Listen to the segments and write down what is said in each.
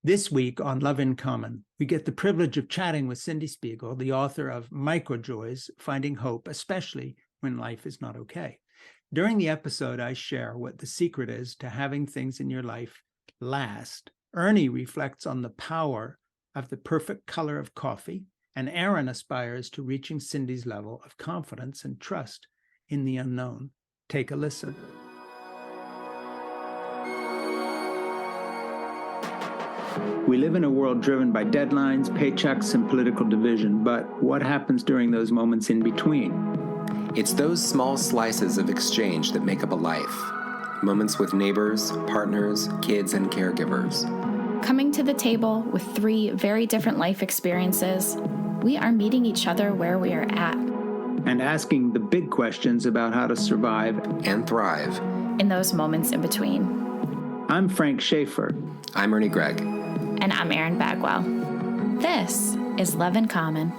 This week on Love in Common, we get the privilege of chatting with Cyndie Spiegel, the author of Microjoys, Finding Hope, especially when life is not okay. During the episode, I share what the secret is to having things in your life last. Ernie reflects on the power of the perfect color of coffee, and Aaron aspires to reaching Cyndie's level of confidence and trust in the unknown. Take a listen. We live in a world driven by deadlines, paychecks, and political division, but what happens during those moments in between? It's those small slices of exchange that make up a life. Moments with neighbors, partners, kids, and caregivers. Coming to the table with three very different life experiences, we are meeting each other where we are at. And asking the big questions about how to survive and thrive in those moments in between. I'm Frank Schaefer. I'm Ernie Gregg. And I'm Erin Bagwell. This is Love in Common.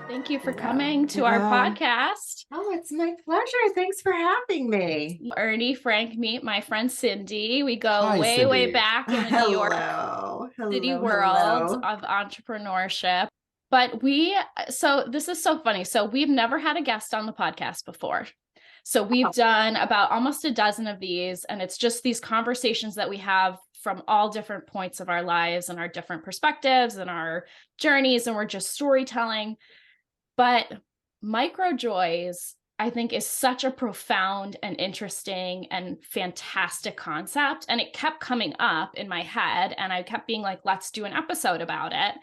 Thank you for coming to our podcast. Oh, it's my pleasure. Thanks for having me. Ernie, Frank, meet my friend Cyndie. We go way back in the New York City world of entrepreneurship. But this is so funny. So we've never had a guest on the podcast before. So we've done about almost a dozen of these, and it's just these conversations that we have from all different points of our lives and our different perspectives and our journeys, and we're just storytelling. But Microjoys, I think, is such a profound and interesting and fantastic concept. And it kept coming up in my head, and I kept being like, let's do an episode about it.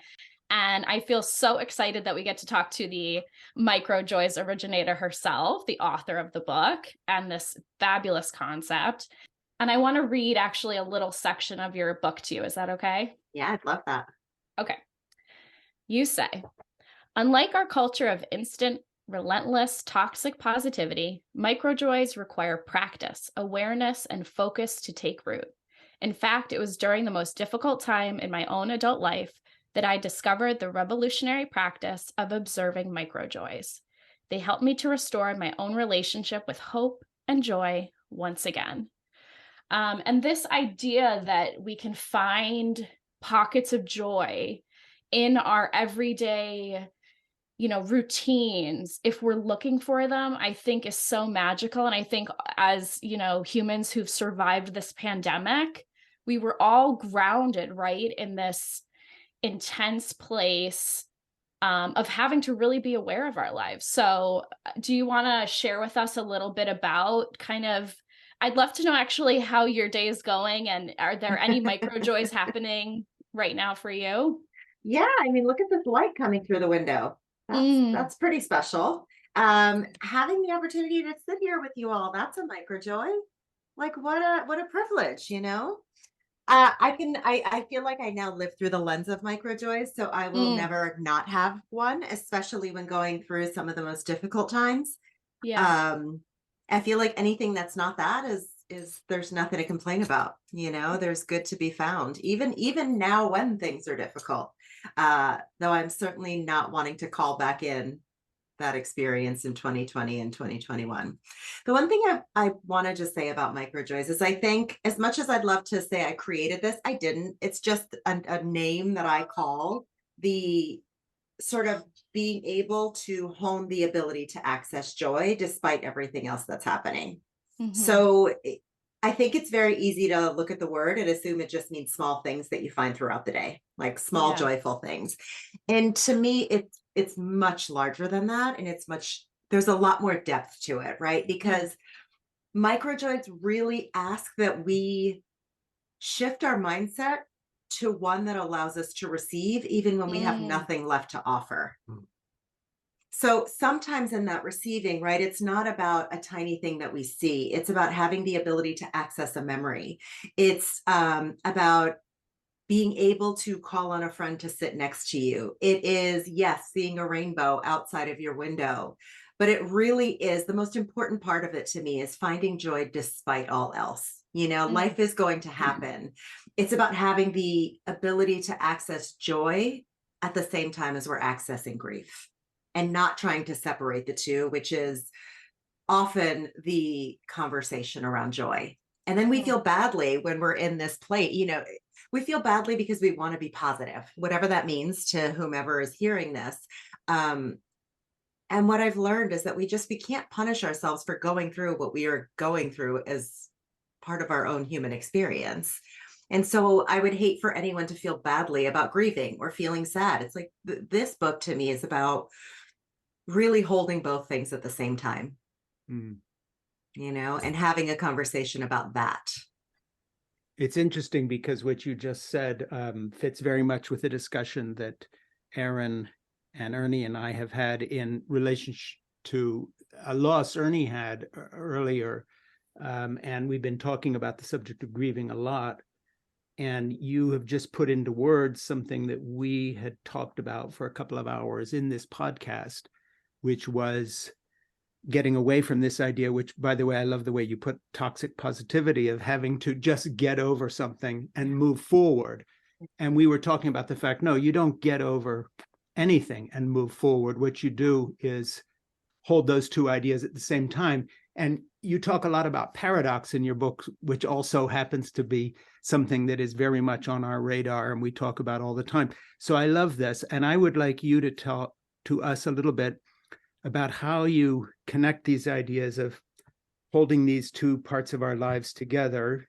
And I feel so excited that we get to talk to the Microjoys originator herself, the author of the book, and this fabulous concept. And I want to read actually a little section of your book to you. Is that okay? Yeah, I'd love that. Okay. You say, unlike our culture of instant, relentless, toxic positivity, Microjoys require practice, awareness, and focus to take root. In fact, it was during the most difficult time in my own adult life that I discovered the revolutionary practice of observing microjoys. They helped me to restore my own relationship with hope and joy once again. And this idea that we can find pockets of joy in our everyday, routines, if we're looking for them, I think is so magical. And I think as, humans who've survived this pandemic, we were all grounded, right, in this intense place of having to really be aware of our lives. So do you want to share with us a little bit about I'd love to know actually how your day is going, and are there any microjoys happening right now for you? Yeah, look at this light coming through the window. That's pretty special. Having the opportunity to sit here with you all, that's a microjoy. Like what a privilege, I feel like I now live through the lens of microjoys, so I will never not have one, especially when going through some of the most difficult times. Yeah. I feel like anything that's not that is there's nothing to complain about. There's good to be found, even now when things are difficult. Though I'm certainly not wanting to call back in that experience in 2020 and 2021. The one thing I want to just say about Microjoys is I think as much as I'd love to say I created this, I didn't. It's just a name that I call the sort of being able to hone the ability to access joy despite everything else that's happening. Mm-hmm. So I think it's very easy to look at the word and assume it just means small things that you find throughout the day, like small joyful things. And to me, it's much larger than that. And there's a lot more depth to it, right? Because Microjoys really ask that we shift our mindset to one that allows us to receive even when we have nothing left to offer. So sometimes in that receiving, right, it's not about a tiny thing that we see. It's about having the ability to access a memory. It's about being able to call on a friend to sit next to you. It is, yes, seeing a rainbow outside of your window. But it really is, the most important part of it to me is finding joy despite all else. Life is going to happen. It's about having the ability to access joy at the same time as we're accessing grief, and not trying to separate the two, which is often the conversation around joy. And then we feel badly when we're in this place, we feel badly because we want to be positive, whatever that means to whomever is hearing this. And what I've learned is that we can't punish ourselves for going through what we are going through as part of our own human experience. And so I would hate for anyone to feel badly about grieving or feeling sad. It's like this book to me is about really holding both things at the same time, and having a conversation about that. It's interesting because what you just said fits very much with the discussion that Aaron and Ernie and I have had in relation to a loss Ernie had earlier. And we've been talking about the subject of grieving a lot. And you have just put into words something that we had talked about for a couple of hours in this podcast, which was getting away from this idea, which, by the way, I love the way you put toxic positivity, of having to just get over something and move forward. And we were talking about the fact, no, you don't get over anything and move forward. What you do is hold those two ideas at the same time. And you talk a lot about paradox in your book, which also happens to be something that is very much on our radar and we talk about all the time. So I love this. And I would like you to talk to us a little bit about how you connect these ideas of holding these two parts of our lives together,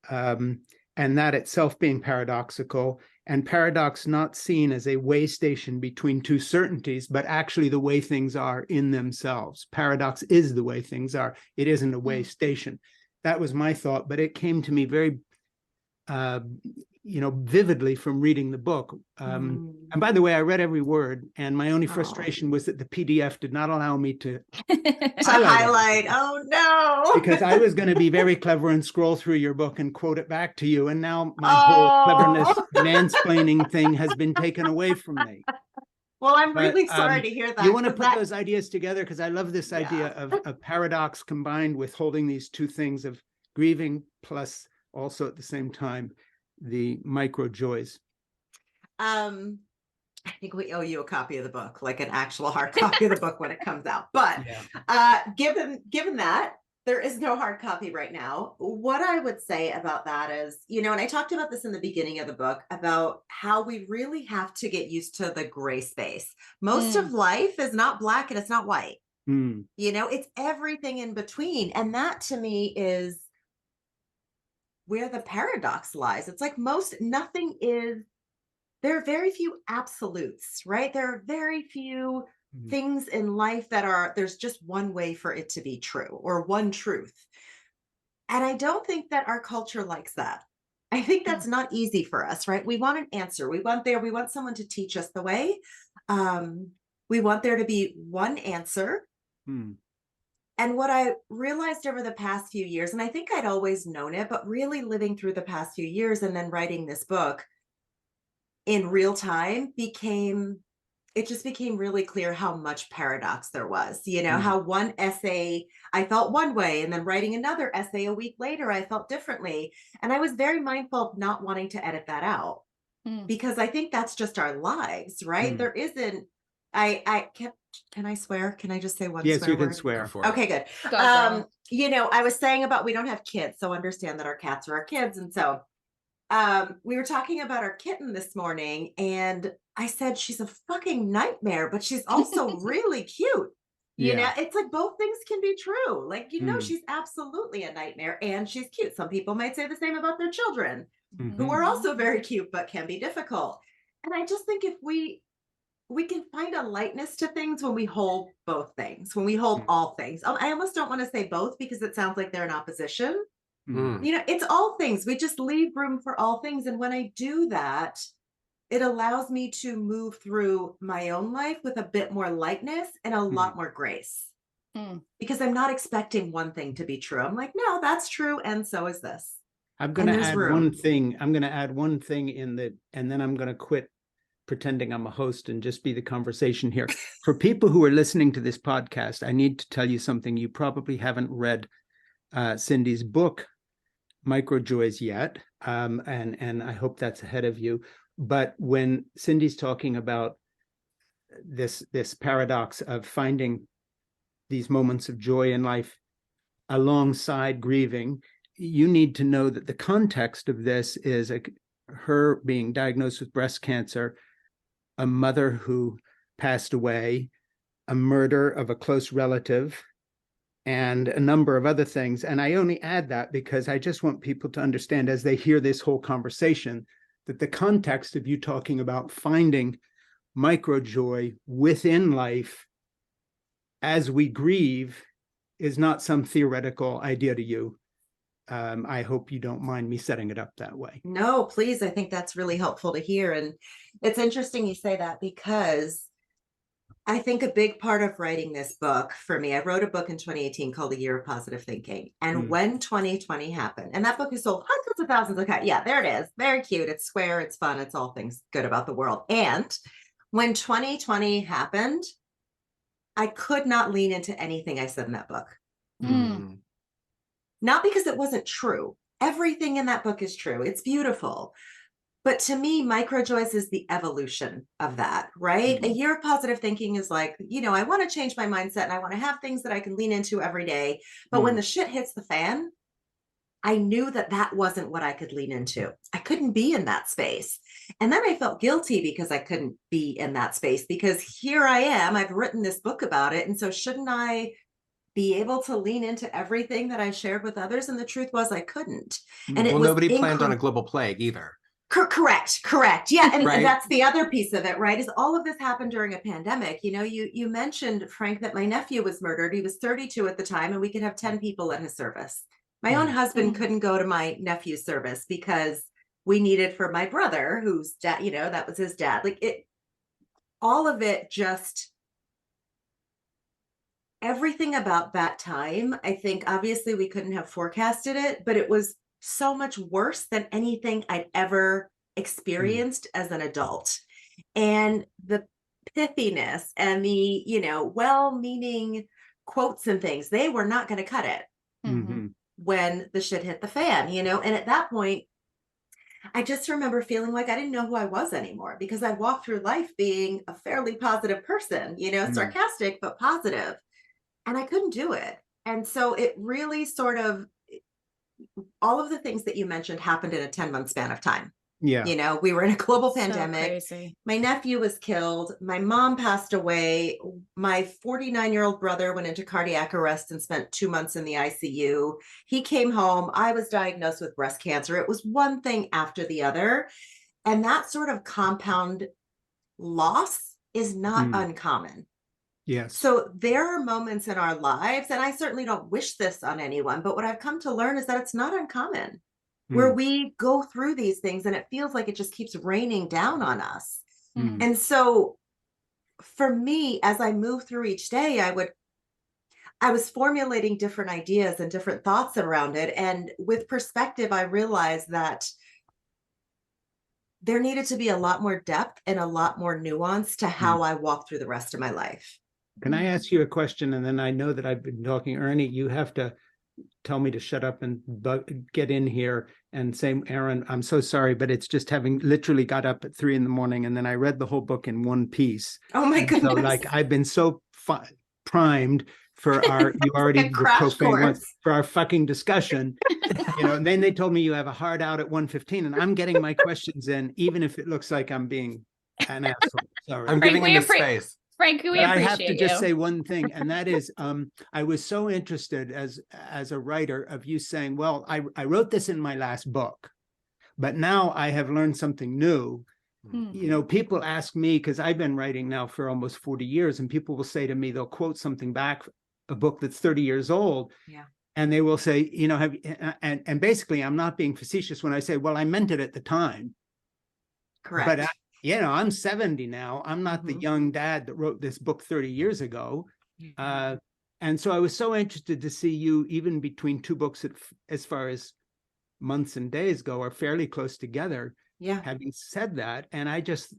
and that itself being paradoxical, and paradox not seen as a way station between two certainties, but actually the way things are in themselves. Paradox is the way things are. It isn't a way station. That was my thought, but it came to me very vividly from reading the book. And by the way, I read every word, and my only frustration was that the PDF did not allow me to highlight. Oh no! Because I was going to be very clever and scroll through your book and quote it back to you, and now my whole cleverness mansplaining thing has been taken away from me. Well, I'm really sorry to hear that. You want to put those ideas together, because I love this idea of a paradox combined with holding these two things of grieving plus also at the same time the Microjoys. I think we owe you a copy of the book, like an actual hard copy of the book when it comes out. But given that there is no hard copy right now, what I would say about that is, and I talked about this in the beginning of the book, about how we really have to get used to the gray space. Most of life is not black and it's not white. It's everything in between. And that to me is where the paradox lies. It's like there are very few absolutes, right? There are very few things in life there's just one way for it to be true, or one truth. And I don't think that our culture likes that. I think that's not easy for us, right? We want an answer. We want someone to teach us the way. We want there to be one answer. And what I realized over the past few years, and I think I'd always known it, but really living through the past few years and then writing this book in real time, it just became really clear how much paradox there was. How one essay, I felt one way, and then writing another essay a week later, I felt differently. And I was very mindful of not wanting to edit that out, because I think that's just our lives, right? There isn't, can I swear? Can I just say one swear word? Yes, you can swear. Okay, good. I was saying about, we don't have kids, so understand that our cats are our kids. And so we were talking about our kitten this morning, and I said, she's a fucking nightmare, but she's also really cute. It's like both things can be true. Like, she's absolutely a nightmare and she's cute. Some people might say the same about their children, who are also very cute, but can be difficult. And I just think if we can find a lightness to things when we hold both things, when we hold all things. I almost don't want to say both, because it sounds like they're in opposition. It's all things. We just leave room for all things. And when I do that, it allows me to move through my own life with a bit more lightness and a lot more grace, because I'm not expecting one thing to be true. I'm like, no, that's true. And so is this. I'm going to add one thing. I'm going to add one thing and then I'm going to quit pretending I'm a host and just be the conversation here. For people who are listening to this podcast, I need to tell you something. You probably haven't read Cyndie's book, Microjoys, yet. And I hope that's ahead of you. But when Cyndie's talking about this paradox of finding these moments of joy in life alongside grieving, you need to know that the context of this is her being diagnosed with breast cancer, a mother who passed away, a murder of a close relative, and a number of other things. And I only add that because I just want people to understand, as they hear this whole conversation, that the context of you talking about finding microjoy within life as we grieve is not some theoretical idea to you. I hope you don't mind me setting it up that way. No, please. I think that's really helpful to hear. And it's interesting you say that, because I think a big part of writing this book for me, I wrote a book in 2018 called A Year of Positive Thinking. And when 2020 happened, and that book has sold hundreds of thousands of copies. Yeah, there it is. Very cute. It's square. It's fun. It's all things good about the world. And when 2020 happened, I could not lean into anything I said in that book. Not because it wasn't true. Everything in that book is true. It's beautiful. But to me, Microjoys is the evolution of that, right? A year of positive thinking is like, I want to change my mindset and I want to have things that I can lean into every day. But when the shit hits the fan, I knew that that wasn't what I could lean into. I couldn't be in that space. And then I felt guilty because I couldn't be in that space, because here I am, I've written this book about it. And so shouldn't I be able to lean into everything that I shared with others? And the truth was I couldn't. And it was nobody planned on a global plague either. Correct. Yeah. And, right? And that's the other piece of it, right? Is all of this happened during a pandemic. You mentioned, Frank, that my nephew was murdered. He was 32 at the time, and we could have 10 people at his service. My own husband couldn't go to my nephew's service because we needed for my brother, whose dad, that was his dad. All of it, just everything about that time. I think obviously we couldn't have forecasted it, but it was so much worse than anything I'd ever experienced as an adult. And the pithiness and the, well-meaning quotes and things, they were not going to cut it when the shit hit the fan, and at that point, I just remember feeling like I didn't know who I was anymore, because I walked through life being a fairly positive person, sarcastic, but positive, and I couldn't do it. And so it really sort of, all of the things that you mentioned happened in a 10-month span of time. Yeah. We were in a global pandemic. Crazy. My nephew was killed. My mom passed away. My 49-year-old brother went into cardiac arrest and spent 2 months in the ICU. He came home. I was diagnosed with breast cancer. It was one thing after the other. And that sort of compound loss is not uncommon. Yes. So there are moments in our lives, and I certainly don't wish this on anyone, but what I've come to learn is that it's not uncommon, where we go through these things and it feels like it just keeps raining down on us. And so for me, as I move through each day, I was formulating different ideas and different thoughts around it. And with perspective, I realized that there needed to be a lot more depth and a lot more nuance to how I walk through the rest of my life. Can I ask you a question? And then I know that I've been talking. Ernie, you have to tell me to shut up and get in here and say, Aaron, I'm so sorry, but it's just having literally got up at 3 a.m. and then I read the whole book in one piece. Oh my goodness. So I've been so primed for our, you already profane for our fucking discussion, and then they told me you have a hard out at 1:15 and I'm getting my questions in, even if it looks like I'm being an asshole. Sorry. I'm giving him the space. Frank, we appreciate you. I have to just say one thing, and that is, I was so interested as a writer of you saying, well, I wrote this in my last book, but now I have learned something new. People ask me, because I've been writing now for almost 40 years, and people will say to me, they'll quote something back, a book that's 30 years old, and they will say, and basically I'm not being facetious when I say, well, I meant it at the time. Correct. But I'm 70 now. I'm not the young dad that wrote this book 30 years ago. And so I was so interested to see you, even between two books, as far as months and days go, are fairly close together. Yeah. Having said that, and I just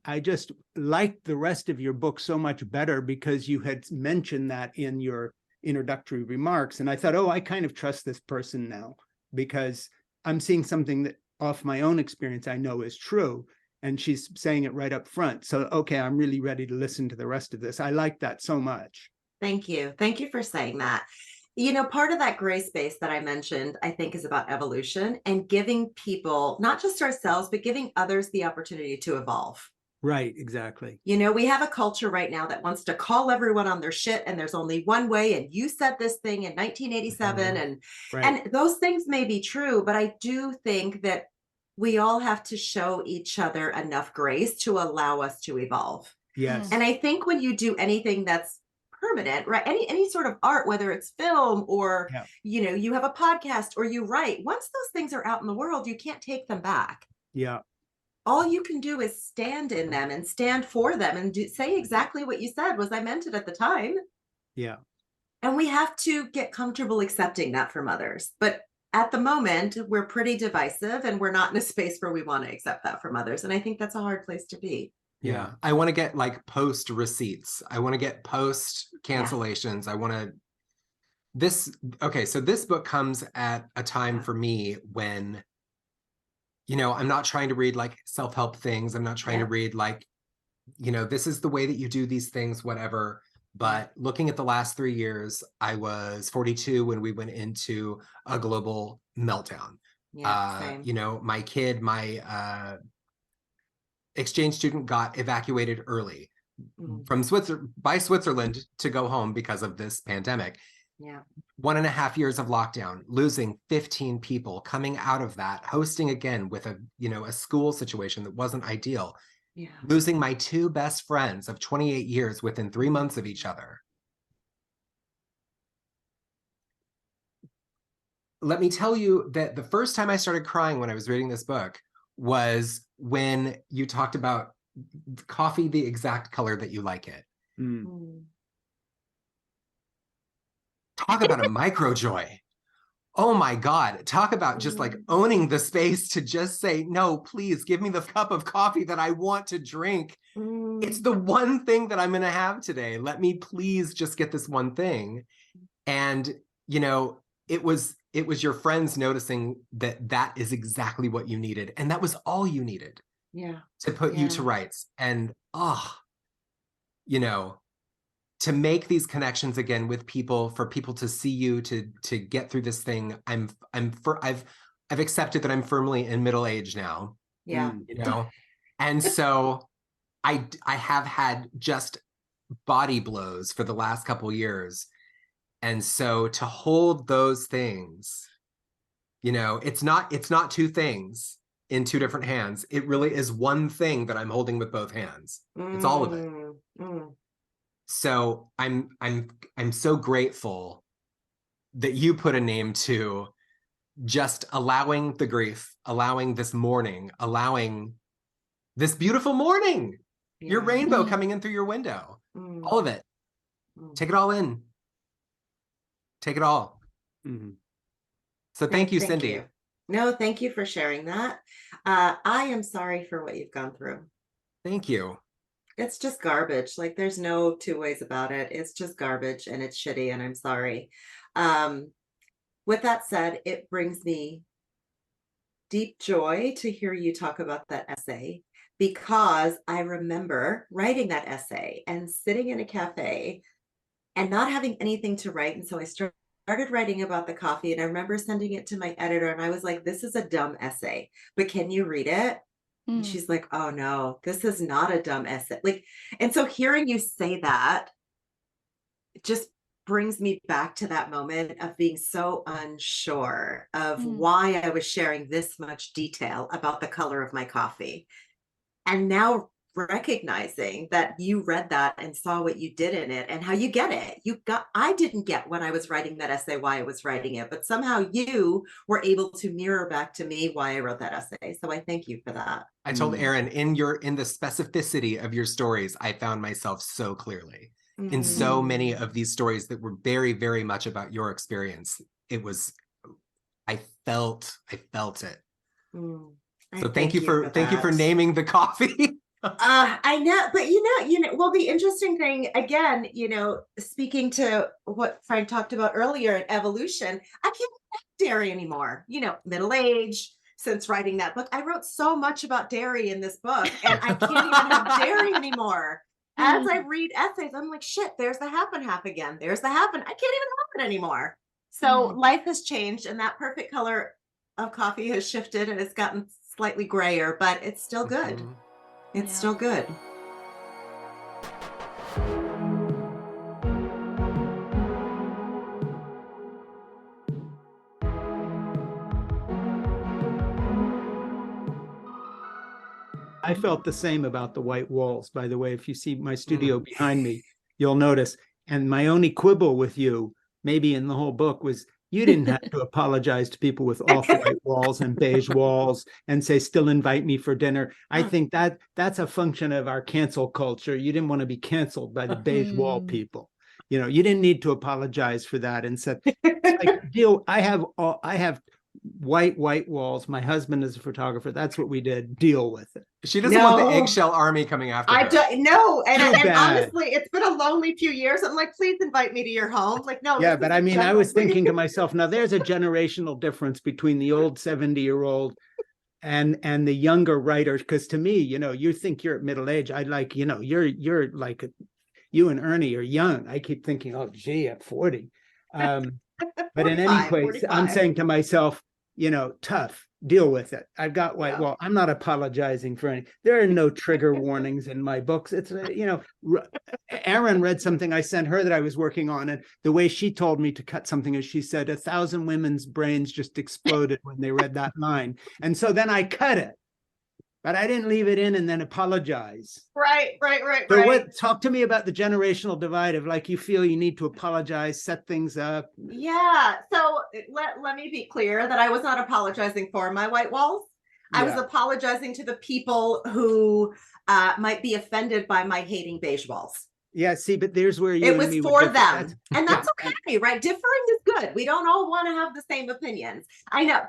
liked the rest of your book so much better because you had mentioned that in your introductory remarks. And I thought, I kind of trust this person now, because I'm seeing something that off my own experience I know is true. And she's saying it right up front. So, okay, I'm really ready to listen to the rest of this. I like that so much. Thank you. Thank you for saying that. You know, part of that gray space that I mentioned, I think, is about evolution and giving people, not just ourselves, but giving others the opportunity to evolve. Right, exactly. You know, we have a culture right now that wants to call everyone on their shit, and there's only one way, and you said this thing in 1987, and those things may be true, but I do think that we all have to show each other enough grace to allow us to evolve. Yes. And I think when you do anything that's permanent, right? Any sort of art, whether it's film or, you know, you have a podcast or you write, once those things are out in the world, you can't take them back. Yeah. All you can do is stand in them and stand for them and say exactly what you said was, I meant it at the time. Yeah. And we have to get comfortable accepting that from others. But at the moment, we're pretty divisive and we're not in a space where we want to accept that from others. And I think that's a hard place to be. Yeah. I want to get like post receipts. I want to get post cancellations. I want to so this book comes at a time for me when, you know, I'm not trying to read like self-help things. I'm not trying to read like, you know, this is the way that you do these things, whatever. But looking at the last 3 years, I was 42 when we went into a global meltdown. You know, my kid, my exchange student got evacuated early from Switzerland to go home because of this pandemic. 1.5 years of lockdown, losing 15 people, coming out of that, hosting again with a, you know, a school situation that wasn't ideal. Losing my 2 best friends of 28 years within 3 months of each other. Let me tell you that the first time I started crying when I was reading this book was when you talked about coffee, the exact color that you like it. Talk about a microjoy. Oh my God. Talk about just like owning the space to just say, no, please give me the cup of coffee that I want to drink. It's the one thing that I'm going to have today. Let me please just get this one thing. And, you know, it was your friends noticing that that is exactly what you needed. And that was all you needed to put you to rights. And, you know, to make these connections again with people, for people to see you, to get through this thing. I've accepted that I'm firmly in middle age now. You know, and so I have had just body blows for the last couple of years. And so to hold those things, you know, it's not 2 things in 2 different hands. It really is one thing that I'm holding with both hands. It's all of it. So I'm so grateful that you put a name to just allowing the grief, allowing this mourning, allowing this beautiful morning, your rainbow coming in through your window, all of it. Take it all in. Take it all. So thank you, Cyndie. You. No, thank you for sharing that. I am sorry for what you've gone through. Thank you. It's just garbage. Like, there's no 2 ways about it. It's just garbage and it's shitty, and I'm sorry. With that said, it brings me deep joy to hear you talk about that essay, because I remember writing that essay and sitting in a cafe and not having anything to write. And so I started writing about the coffee, and I remember sending it to my editor, and I was like, this is a dumb essay, but can you read it? And she's like, oh no, this is not a dumb essay. Like, and so hearing you say that, it just brings me back to that moment of being so unsure of why I was sharing this much detail about the color of my coffee. And now recognizing that you read that and saw what you did in it and how you get it. I didn't get when I was writing that essay why I was writing it, but somehow you were able to mirror back to me why I wrote that essay. So I thank you for that. I told Erin, in the specificity of your stories, I found myself so clearly in so many of these stories that were very, very much about your experience. I felt it. So thank you for naming the coffee. I know, but you know, well, the interesting thing, again, you know, speaking to what Frank talked about earlier in evolution, I can't have dairy anymore, you know, middle age, since writing that book. I wrote so much about dairy in this book, and I can't even have dairy anymore. As I read essays, I'm like, shit, there's the half and half again. There's the half and I can't even have it anymore. So life has changed, and that perfect color of coffee has shifted, and it's gotten slightly grayer, but it's still good. It's still good. I felt the same about the white walls. By the way, if you see my studio behind me, you'll notice. And my only quibble with you, maybe in the whole book, was you didn't have to apologize to people with off-white walls and beige walls and say, still invite me for dinner. I think that's a function of our cancel culture. You didn't want to be canceled by the beige wall people. You know, you didn't need to apologize for that and said, like, deal. I have white walls. My husband is a photographer. That's what we did. Deal with it. She doesn't want the eggshell army coming after her. I don't know. And honestly, it's been a lonely few years. I'm like, please invite me to your home. Like, no. Yeah, but I mean, I was thinking to myself, now there's a generational difference between the old 70-year-old and the younger writers. Because to me, you know, you think you're at middle age. I like, you know, you're like, you and Ernie are young. I keep thinking, oh, gee, at 40. But in any case, 45. I'm saying to myself, you know, tough, deal with it. I've got white wall. I'm not apologizing for any. There are no trigger warnings in my books. It's, you know, Erin read something I sent her that I was working on, and the way she told me to cut something is she said 1,000 women's brains just exploded when they read that line. And so then I cut it. But I didn't leave it in and then apologize. Right. So talk to me about the generational divide of, like, you feel you need to apologize, set things up. Yeah. So let me be clear that I was not apologizing for my white walls. I was apologizing to the people who might be offended by my hating beige walls. Yeah, see, but there's where you it was for them. And that's okay, right? Differing is good. We don't all want to have the same opinions. I know.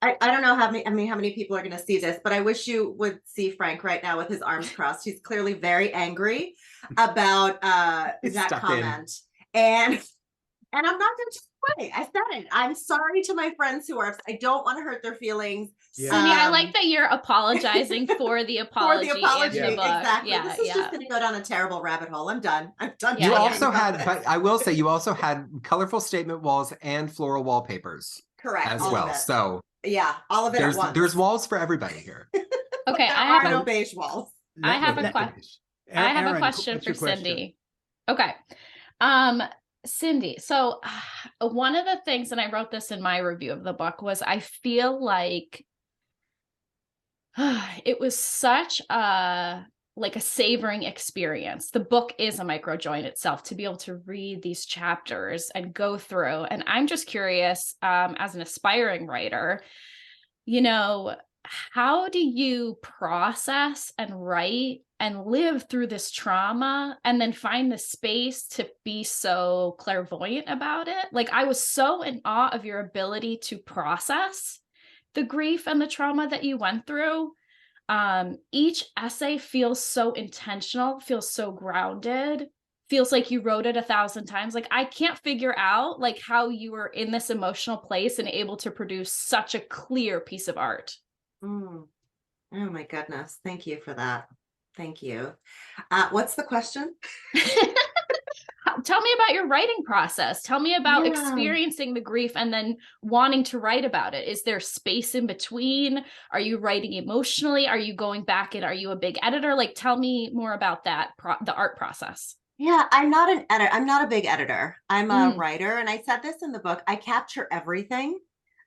I don't know how many people are going to see this, but I wish you would see Frank right now with his arms crossed. He's clearly very angry about that comment. And I'm not going to play. I said it. I'm sorry to my friends who are, I don't want to hurt their feelings. Yeah. Cyndie, I like that you're apologizing for the apology. For the apology, in the book. Exactly. Yeah, this is just going to go down a terrible rabbit hole. I'm done. You also had, but I will say, you also had colorful statement walls and floral wallpapers. Correct. As well. So yeah, all of it at once. There's walls for everybody here. Okay, I have no beige walls. I have a question. I have a question for Cyndie. Okay. Cyndie, so one of the things, and I wrote this in my review of the book, was I feel like it was such a savoring experience. The book is a microjoy in itself, to be able to read these chapters and go through. And I'm just curious, as an aspiring writer, you know, how do you process and write and live through this trauma and then find the space to be so clairvoyant about it? Like, I was so in awe of your ability to process the grief and the trauma that you went through. Each essay feels so intentional, feels so grounded, feels like you wrote it 1,000 times. Like, I can't figure out like how you were in this emotional place and able to produce such a clear piece of art. Oh my goodness. Thank you for that. Thank you. What's the question? Tell me about your writing process. Tell me about experiencing the grief and then wanting to write about it. Is there space in between? Are you writing emotionally? Are you going back and are you a big editor? Like, tell me more about that, the art process. Yeah, I'm not an editor. I'm not a big editor. I'm a writer. And I said this in the book, I capture everything.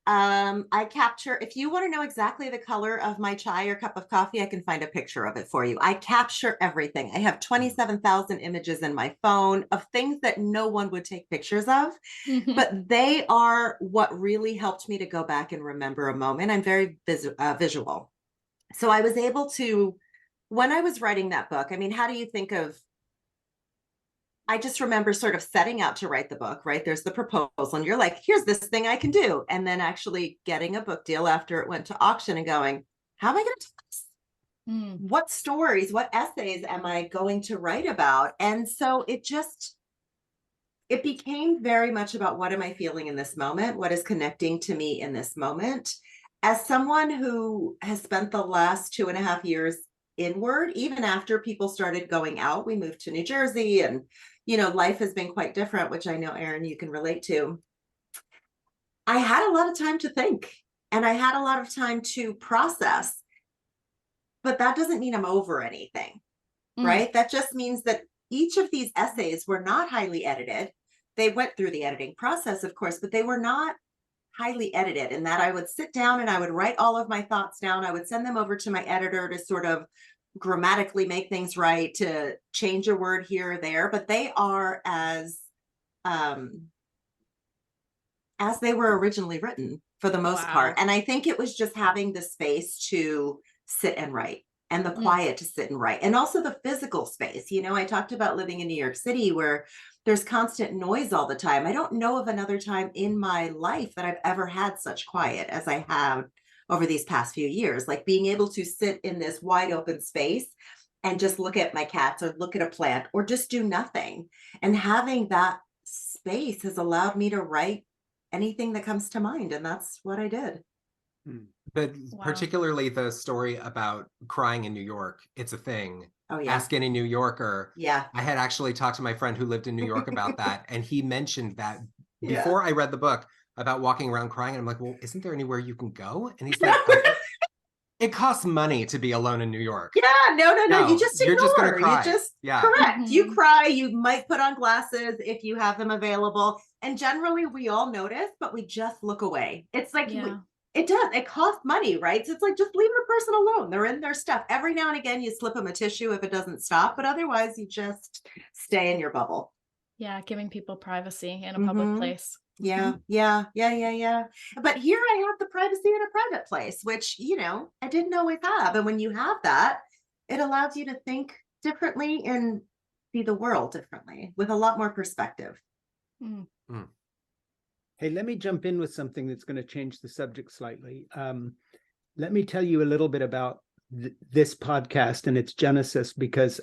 If you want to know exactly the color of my chai or cup of coffee, I can find a picture of it for you. I capture everything. I have 27,000 images in my phone of things that no one would take pictures of, but they are what really helped me to go back and remember a moment. I'm very visual. So I was able to, when I was writing that book, I mean, how do you think of, I just remember sort of setting out to write the book, right? There's the proposal and you're like, here's this thing I can do. And then actually getting a book deal after it went to auction and going, how am I going to do this? What stories, what essays am I going to write about? And so it became very much about what am I feeling in this moment? What is connecting to me in this moment? as someone who has spent the last 2.5 years inward, even after people started going out, we moved to New Jersey, and life has been quite different, which I know, Erin, you can relate to. I had a lot of time to think, and I had a lot of time to process, but that doesn't mean I'm over anything, right? That just means that each of these essays were not highly edited. They went through the editing process, of course, but they were not highly edited, in that I would sit down and I would write all of my thoughts down. I would send them over to my editor to sort of grammatically make things right, to change a word here or there, but they are as they were originally written for the most part. And I think it was just having the space to sit and write, and the quiet to sit and write, and also the physical space. I talked about living in New York City, where there's constant noise all the time. I don't know of another time in my life that I've ever had such quiet as I have over these past few years. Like being able to sit in this wide open space and just look at my cats, or look at a plant, or just do nothing. And having that space has allowed me to write anything that comes to mind. And that's what I did. But particularly the story about crying in New York, it's a thing. Oh, yeah. Ask any New Yorker. Yeah. I had actually talked to my friend who lived in New York about that. And he mentioned that before I read the book, about walking around crying. And I'm like, well, isn't there anywhere you can go? And he's like, it costs money to be alone in New York. Yeah, no. You just ignore. You're just going to cry. Correct. You cry. You might put on glasses if you have them available. And generally we all notice, but we just look away. It's like, it does. It costs money, right? So it's like, just leave the person alone. They're in their stuff. Every now and again, you slip them a tissue if it doesn't stop, but otherwise you just stay in your bubble. Yeah. Giving people privacy in a public place. Yeah. But here I have the privacy in a private place, which, I didn't always have. And when you have that, it allows you to think differently and see the world differently with a lot more perspective. Hey, let me jump in with something that's going to change the subject slightly. Let me tell you a little bit about this podcast and its genesis, because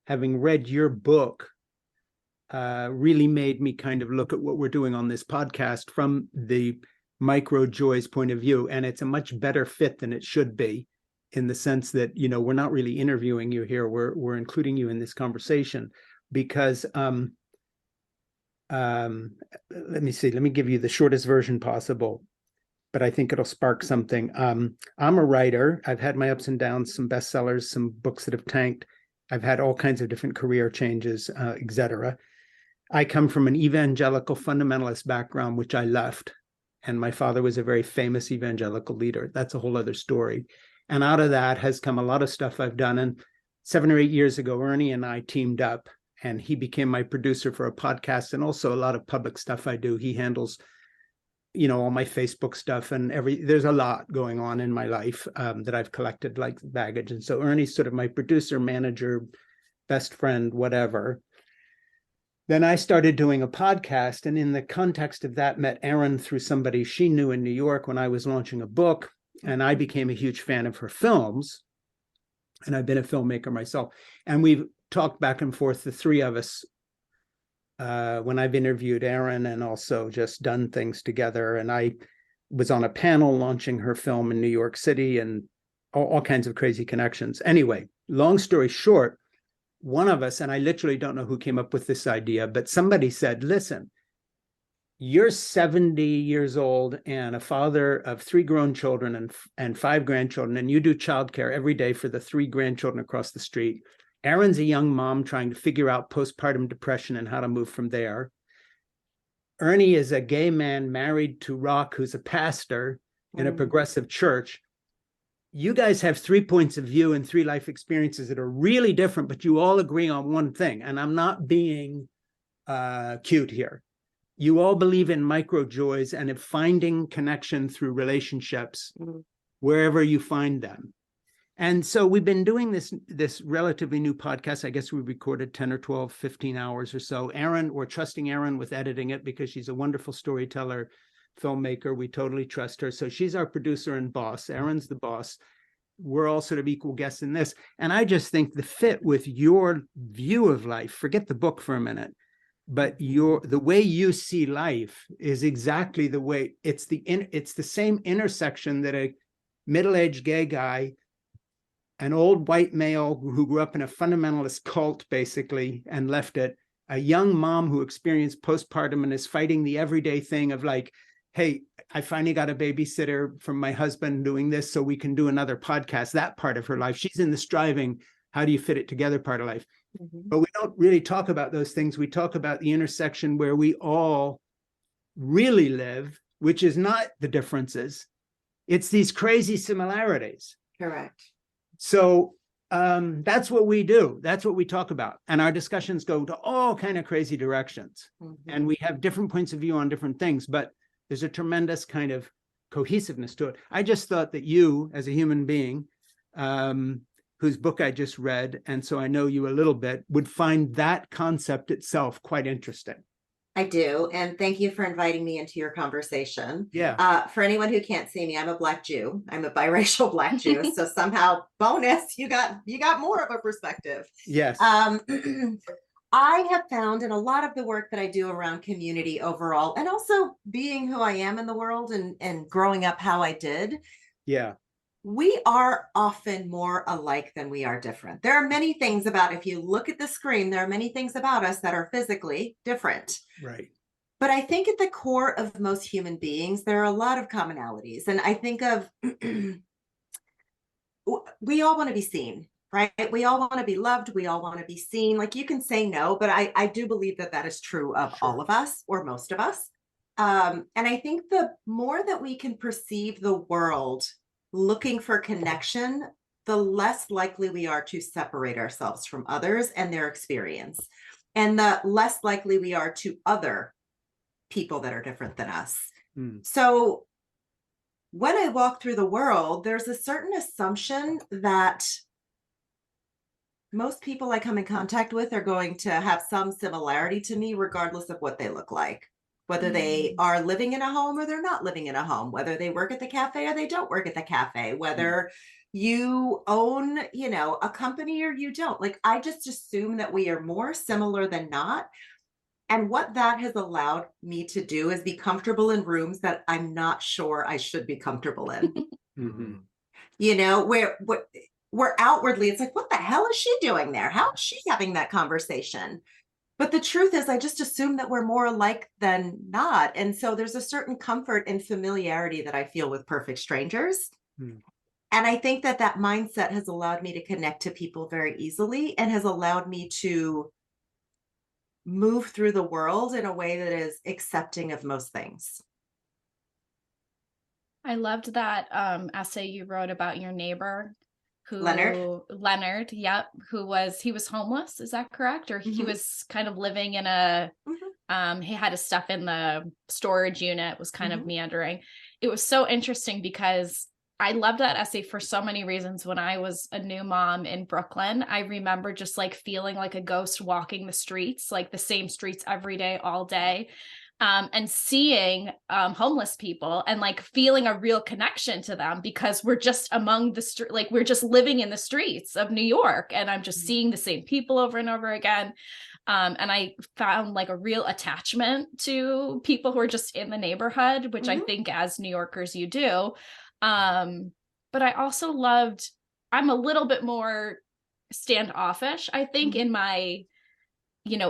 having read your book, really made me kind of look at what we're doing on this podcast from the Microjoys point of view. And it's a much better fit than it should be, in the sense that, we're not really interviewing you here. We're including you in this conversation because, let me give you the shortest version possible, but I think it'll spark something. I'm a writer. I've had my ups and downs, some bestsellers, some books that have tanked. I've had all kinds of different career changes, etc. I come from an evangelical fundamentalist background, which I left. And my father was a very famous evangelical leader. That's a whole other story. And out of that has come a lot of stuff I've done. And 7 or 8 years ago, Ernie and I teamed up, and he became my producer for a podcast and also a lot of public stuff I do. He handles, all my Facebook stuff, and there's a lot going on in my life that I've collected like baggage. And so Ernie's sort of my producer, manager, best friend, whatever. Then I started doing a podcast, and in the context of that, met Erin through somebody she knew in New York when I was launching a book, and I became a huge fan of her films. And I've been a filmmaker myself. And we've talked back and forth, the three of us, when I've interviewed Erin and also just done things together. And I was on a panel launching her film in New York City, and all kinds of crazy connections. Anyway, long story short, one of us, and I literally don't know who came up with this idea, but somebody said, listen, you're 70 years old and a father of 3 grown children and 5 grandchildren, and you do childcare every day for the 3 grandchildren across the street. Erin's a young mom trying to figure out postpartum depression and how to move from there. Ernie is a gay man married to Rock, who's a pastor in a progressive church. You guys have 3 points of view and 3 life experiences that are really different, but you all agree on one thing. And I'm not being cute here. You all believe in microjoys and in finding connection through relationships wherever you find them. And so we've been doing this relatively new podcast. I guess we recorded 10 or 12, 15 hours or so. We're trusting Erin with editing it because she's a wonderful storyteller, filmmaker. We totally trust her. So she's our producer and boss. Erin's the boss. We're all sort of equal guests in this. And I just think the fit with your view of life, forget the book for a minute, but the way you see life is exactly the way it's the same intersection that a middle-aged gay guy, an old white male who grew up in a fundamentalist cult, basically, and left it, a young mom who experienced postpartum and is fighting the everyday thing of like, hey, I finally got a babysitter from my husband doing this so we can do another podcast, that part of her life. She's in the striving, how do you fit it together part of life. But we don't really talk about those things. We talk about the intersection where we all really live, which is not the differences. It's these crazy similarities. Correct. So that's what we do. That's what we talk about. And our discussions go to all kind of crazy directions. And we have different points of view on different things, but there's a tremendous kind of cohesiveness to it. I just thought that you, as a human being, whose book I just read, and so I know you a little bit, would find that concept itself quite interesting. I do. And thank you for inviting me into your conversation. Yeah. For anyone who can't see me, I'm a Black Jew. I'm a biracial Black Jew. So somehow, bonus, you got more of a perspective. Yes. I have found in a lot of the work that I do around community overall, and also being who I am in the world and growing up how I did. Yeah. We are often more alike than we are different. There are many things about, if you look at the screen, there are many things about us that are physically different. Right. But I think at the core of most human beings, there are a lot of commonalities. And I think of, we all want to be seen, right? We all want to be loved. We all want to be seen. Like, you can say no, but I do believe that that is true of all of us, or most of us. And I think the more that we can perceive the world looking for connection, the less likely we are to separate ourselves from others and their experience, and the less likely we are to other people that are different than us. So when I walk through the world, there's a certain assumption that most people I come in contact with are going to have some similarity to me, regardless of what they look like. Whether they are living in a home or they're not living in a home, whether they work at the cafe or they don't work at the cafe, whether you own, a company or you don't. Like, I just assume that we are more similar than not. And what that has allowed me to do is be comfortable in rooms that I'm not sure I should be comfortable in. Where outwardly it's like, what the hell is she doing there? How is she having that conversation? But the truth is, I just assume that we're more alike than not. And so there's a certain comfort and familiarity that I feel with perfect strangers. And I think that that mindset has allowed me to connect to people very easily, and has allowed me to move through the world in a way that is accepting of most things. I loved that essay you wrote about your neighbor. Leonard, yep, he was homeless, is that correct? Or he was kind of living in a he had his stuff in the storage unit, was kind of meandering. It was so interesting because I loved that essay for so many reasons. When I was a new mom in Brooklyn, I remember just like feeling like a ghost walking the streets, like the same streets every day, all day. And seeing homeless people and like feeling a real connection to them, because we're just among the like we're just living in the streets of New York, and I'm just seeing the same people over and over again. And I found like a real attachment to people who are just in the neighborhood, which I think as New Yorkers you do. But I also loved, I'm a little bit more standoffish, I think, in my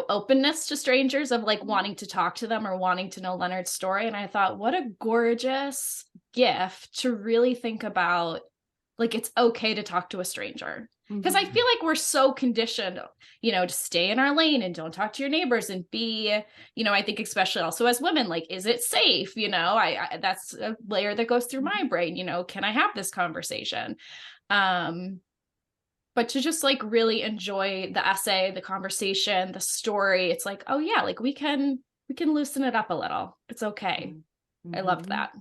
openness to strangers, of like wanting to talk to them or wanting to know Leonard's story. And I thought, what a gorgeous gift to really think about, like, it's okay to talk to a stranger. Because I feel like we're so conditioned, to stay in our lane and don't talk to your neighbors, and be, I think especially also as women, like, is it safe? I that's a layer that goes through my brain, can I have this conversation? But to just like really enjoy the essay, the conversation, the story, it's like, oh yeah, like we can loosen it up a little. It's okay. I loved that.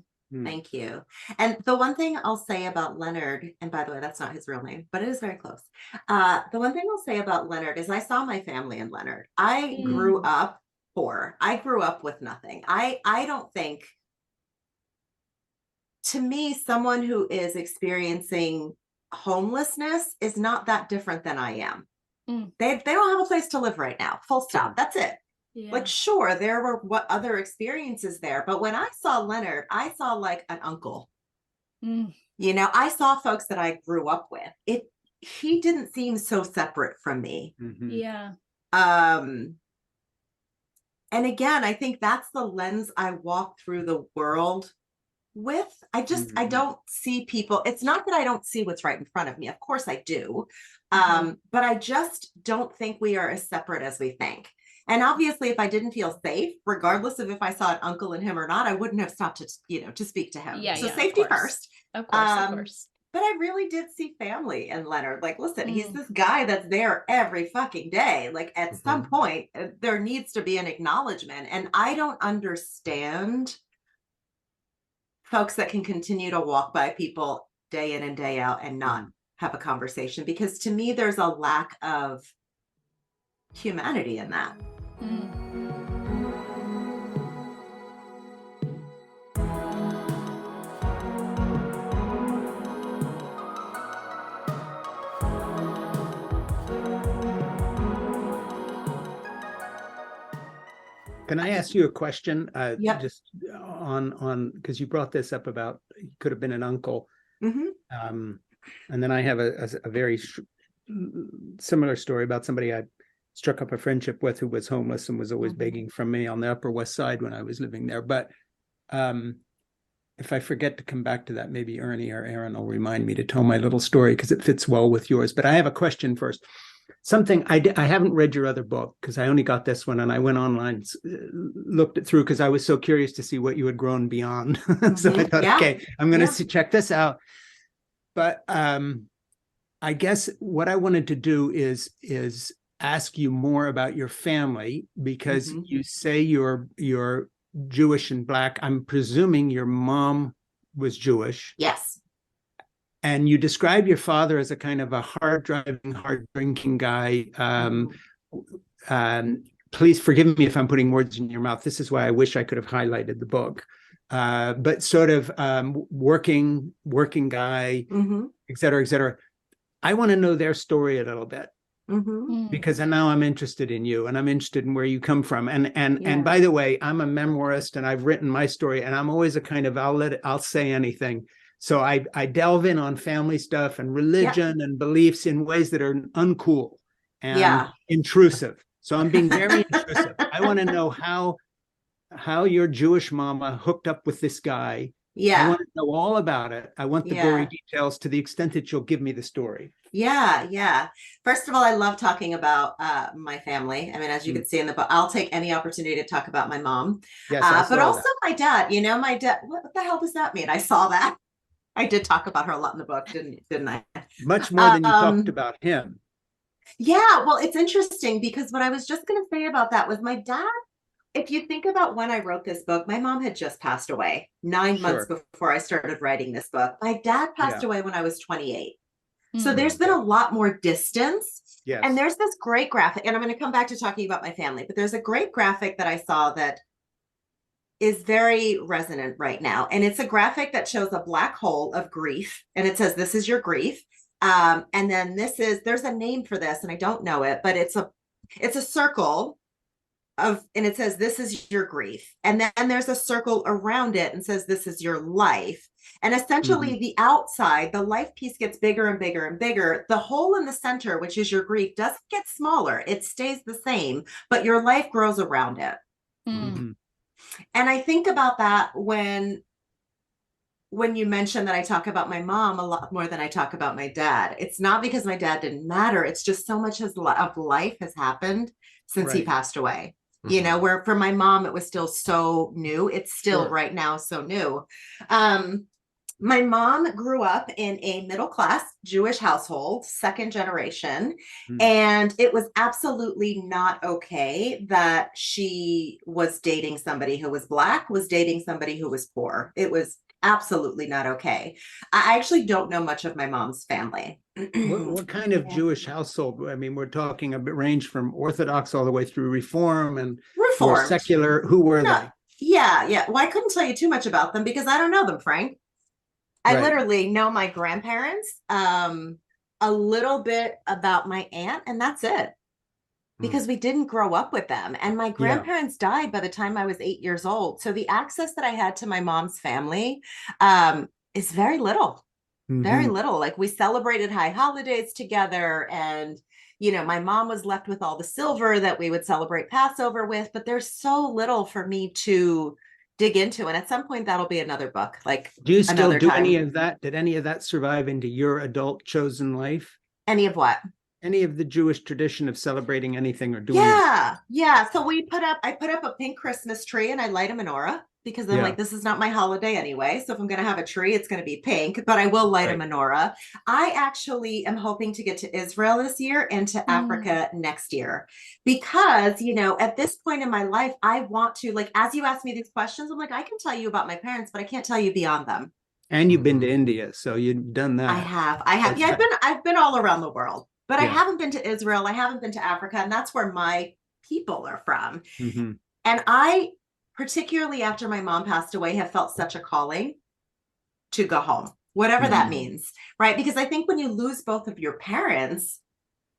Thank you. And the one thing I'll say about Leonard, and by the way, that's not his real name, but it is very close. The one thing I'll say about Leonard is I saw my family in Leonard. I grew up poor. I grew up with nothing. I don't think, to me, someone who is experiencing homelessness is not that different than I am. They don't have a place to live right now. Full stop. That's it. Like, sure, there were what other experiences there, but when I saw Leonard, I saw like an uncle. You know, I saw folks that I grew up with. He didn't seem so separate from me. Yeah. And again, I think that's the lens I walk through the world with. I don't see people. It's not that I don't see what's right in front of me. Of course I do. But I just don't think we are as separate as we think. And obviously, if I didn't feel safe, regardless of if I saw an uncle in him or not, I wouldn't have stopped to speak to him. So safety first. Of course. But I really did see family in Leonard. Like, listen, he's this guy that's there every fucking day. Like, at some point, there needs to be an acknowledgement. And I don't understand folks that can continue to walk by people day in and day out and not have a conversation, because to me, there's a lack of humanity in that. Can I ask you a question? Yep. Just on because you brought this up about he could have been an uncle, and then I have a very similar story about somebody I struck up a friendship with who was homeless and was always begging from me on the Upper West Side when I was living there. But if I forget to come back to that, maybe Ernie or Aaron will remind me to tell my little story because it fits well with yours. But I have a question first. Something I haven't read your other book because I only got this one, and I went online, looked it through because I was so curious to see what you had grown beyond. So I thought, okay, I'm going to check this out. But I guess what I wanted to do is ask you more about your family, because you say you're Jewish and Black. I'm presuming your mom was Jewish. Yes. And you describe your father as a kind of a hard-driving, hard-drinking guy. Please forgive me if I'm putting words in your mouth. This is why I wish I could have highlighted the book. But sort of working guy, et cetera, et cetera. I want to know their story a little bit. Because now I'm interested in you, and I'm interested in where you come from. And by the way, I'm a memoirist, and I've written my story, and I'm always a kind of I'll say anything. So I delve in on family stuff and religion and beliefs in ways that are uncool and intrusive. So I'm being very intrusive. I want to know how your Jewish mama hooked up with this guy. I want to know all about it. I want the gory details to the extent that you'll give me the story. Yeah. First of all, I love talking about my family. I mean, as you can see in the book, I'll take any opportunity to talk about my mom. Yes, but also my dad. You know, my dad, what the hell does that mean? I saw that. I did talk about her a lot in the book, didn't I? Much more than you talked about him. Yeah, well, it's interesting because what I was just going to say about that was my dad. If you think about when I wrote this book, my mom had just passed away 9 months before I started writing this book. My dad passed away when I was 28. So there's been a lot more distance. Yes. And there's this great graphic, and I'm going to come back to talking about my family, but there's a great graphic that I saw that is very resonant right now. And it's a graphic that shows a black hole of grief. And it says, this is your grief. And then there's a name for this, and I don't know it, but it's a circle and it says, this is your grief. And then there's a circle around it and says, this is your life. And essentially the outside, the life piece gets bigger and bigger and bigger. The hole in the center, which is your grief, doesn't get smaller. It stays the same, but your life grows around it. And I think about that when you mention that I talk about my mom a lot more than I talk about my dad. It's not because my dad didn't matter. It's just so much of life has happened since he passed away. You know, where for my mom, it was still so new. It's still right now so new. My mom grew up in a middle-class Jewish household, second generation, and it was absolutely not okay that she was dating somebody who was Black, was dating somebody who was poor. It was absolutely not okay. I actually don't know much of my mom's family. What kind of Jewish household? I mean, we're talking a range from Orthodox all the way through Reform and more secular. Who were they? Yeah. Well, I couldn't tell you too much about them because I don't know them, Frank. I literally know my grandparents, a little bit about my aunt, and that's it. because we didn't grow up with them. And my grandparents died by the time I was 8 years old. So the access that I had to my mom's family is very little, very little. Like we celebrated high holidays together, and my mom was left with all the silver that we would celebrate Passover with, but there's so little for me to dig into. And at some point that'll be another book. Like, do you still do any of that? Did any of that survive into your adult chosen life? Any of what? Any of the Jewish tradition of celebrating anything or doing Yeah. So I put up a pink Christmas tree and I light a menorah, because I'm like, this is not my holiday anyway. So if I'm going to have a tree, it's going to be pink, but I will light a menorah. I actually am hoping to get to Israel this year and to Africa next year, because, at this point in my life, I want to, like, as you ask me these questions, I'm like, I can tell you about my parents, but I can't tell you beyond them. And you've been to India, so you've done that. I have. Yeah, I've been all around the world, but I haven't been to Israel. I haven't been to Africa, and that's where my people are from. And I, particularly after my mom passed away, have felt such a calling to go home, whatever that means, right? Because I think when you lose both of your parents,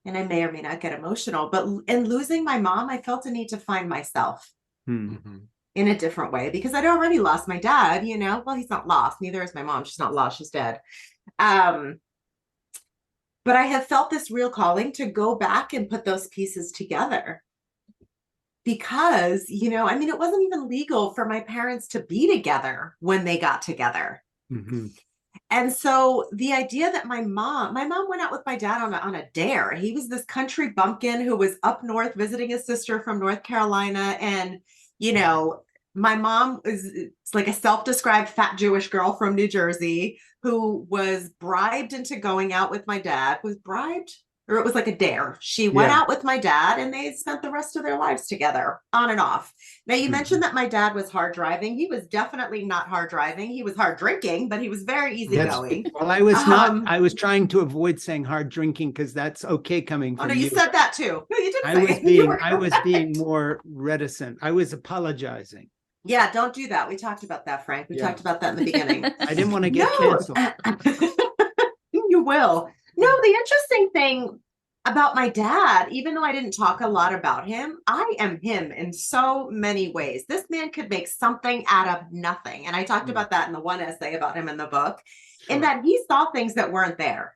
and I may or may not get emotional, but in losing my mom, I felt a need to find myself in a different way, because I'd already lost my dad, well, he's not lost. Neither is my mom. She's not lost. She's dead. But I have felt this real calling to go back and put those pieces together, because, it wasn't even legal for my parents to be together when they got together. And so the idea that my mom went out with my dad on a dare. He was this country bumpkin who was up north visiting his sister from North Carolina. And, my mom is like a self-described fat Jewish girl from New Jersey who was bribed into going out with my dad. Was bribed? Or it was like a dare. She went out with my dad and they spent the rest of their lives together, on and off. Now, you mentioned that my dad was hard driving. He was definitely not hard driving. He was hard drinking, but he was very easygoing. Well, I was not. I was trying to avoid saying hard drinking because that's okay coming from you. You said that too. No, you didn't. I was being more reticent. I was apologizing. Yeah, don't do that. We talked about that, Frank. We talked about that in the beginning. I didn't want to get canceled. You will. No, the interesting thing about my dad, even though I didn't talk a lot about him, I am him in so many ways. This man could make something out of nothing. And I talked about that in the one essay about him in the book, in that he saw things that weren't there.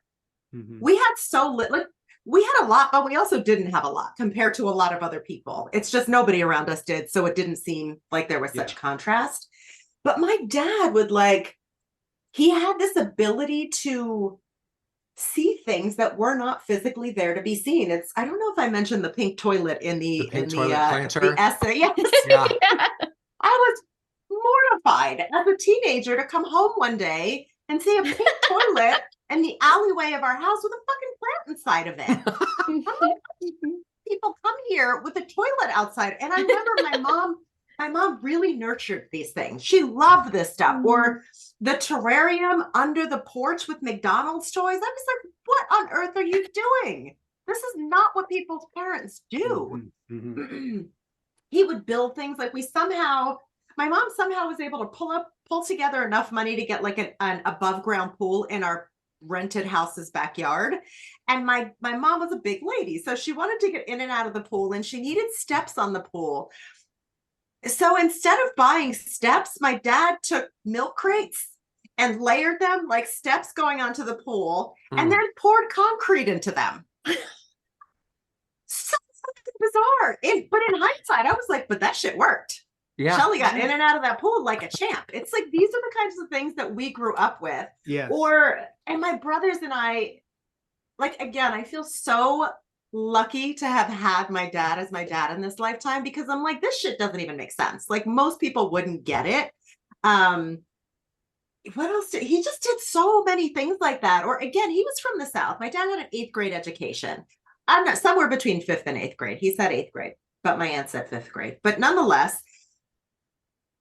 We had so little. We had a lot, but we also didn't have a lot compared to a lot of other people. It's just nobody around us did. So it didn't seem like there was such contrast. But my dad would he had this ability to see things that were not physically there to be seen. I don't know if I mentioned the pink toilet in the essay. Yes. Yeah. I was mortified as a teenager to come home one day and see a pink toilet in the alleyway of our house with a fucking plant inside of it. People come here with a toilet outside. And I remember my mom really nurtured these things. She loved this stuff. Or the terrarium under the porch with McDonald's toys. I was like, what on earth are you doing? This is not what people's parents do. He would build things like my mom somehow was able to pull together enough money to get like an above ground pool in our rented house's backyard. And my mom was a big lady, so she wanted to get in and out of the pool, and she needed steps on the pool. So instead of buying steps, my dad took milk crates and layered them like steps going onto the pool, and then poured concrete into them. So bizarre. But in hindsight, I was like, but that shit worked. Yeah. Shelly got in and out of that pool like a champ. It's like, these are the kinds of things that we grew up with. Yes. And my brothers and I, again, I feel so lucky to have had my dad as my dad in this lifetime, because I'm like, this shit doesn't even make sense. Like, most people wouldn't get it. What else he just did so many things like that. Or again, he was from the South. My dad had an 8th grade education. I'm not somewhere between 5th and 8th grade. He said 8th grade, but my aunt said 5th grade. But nonetheless,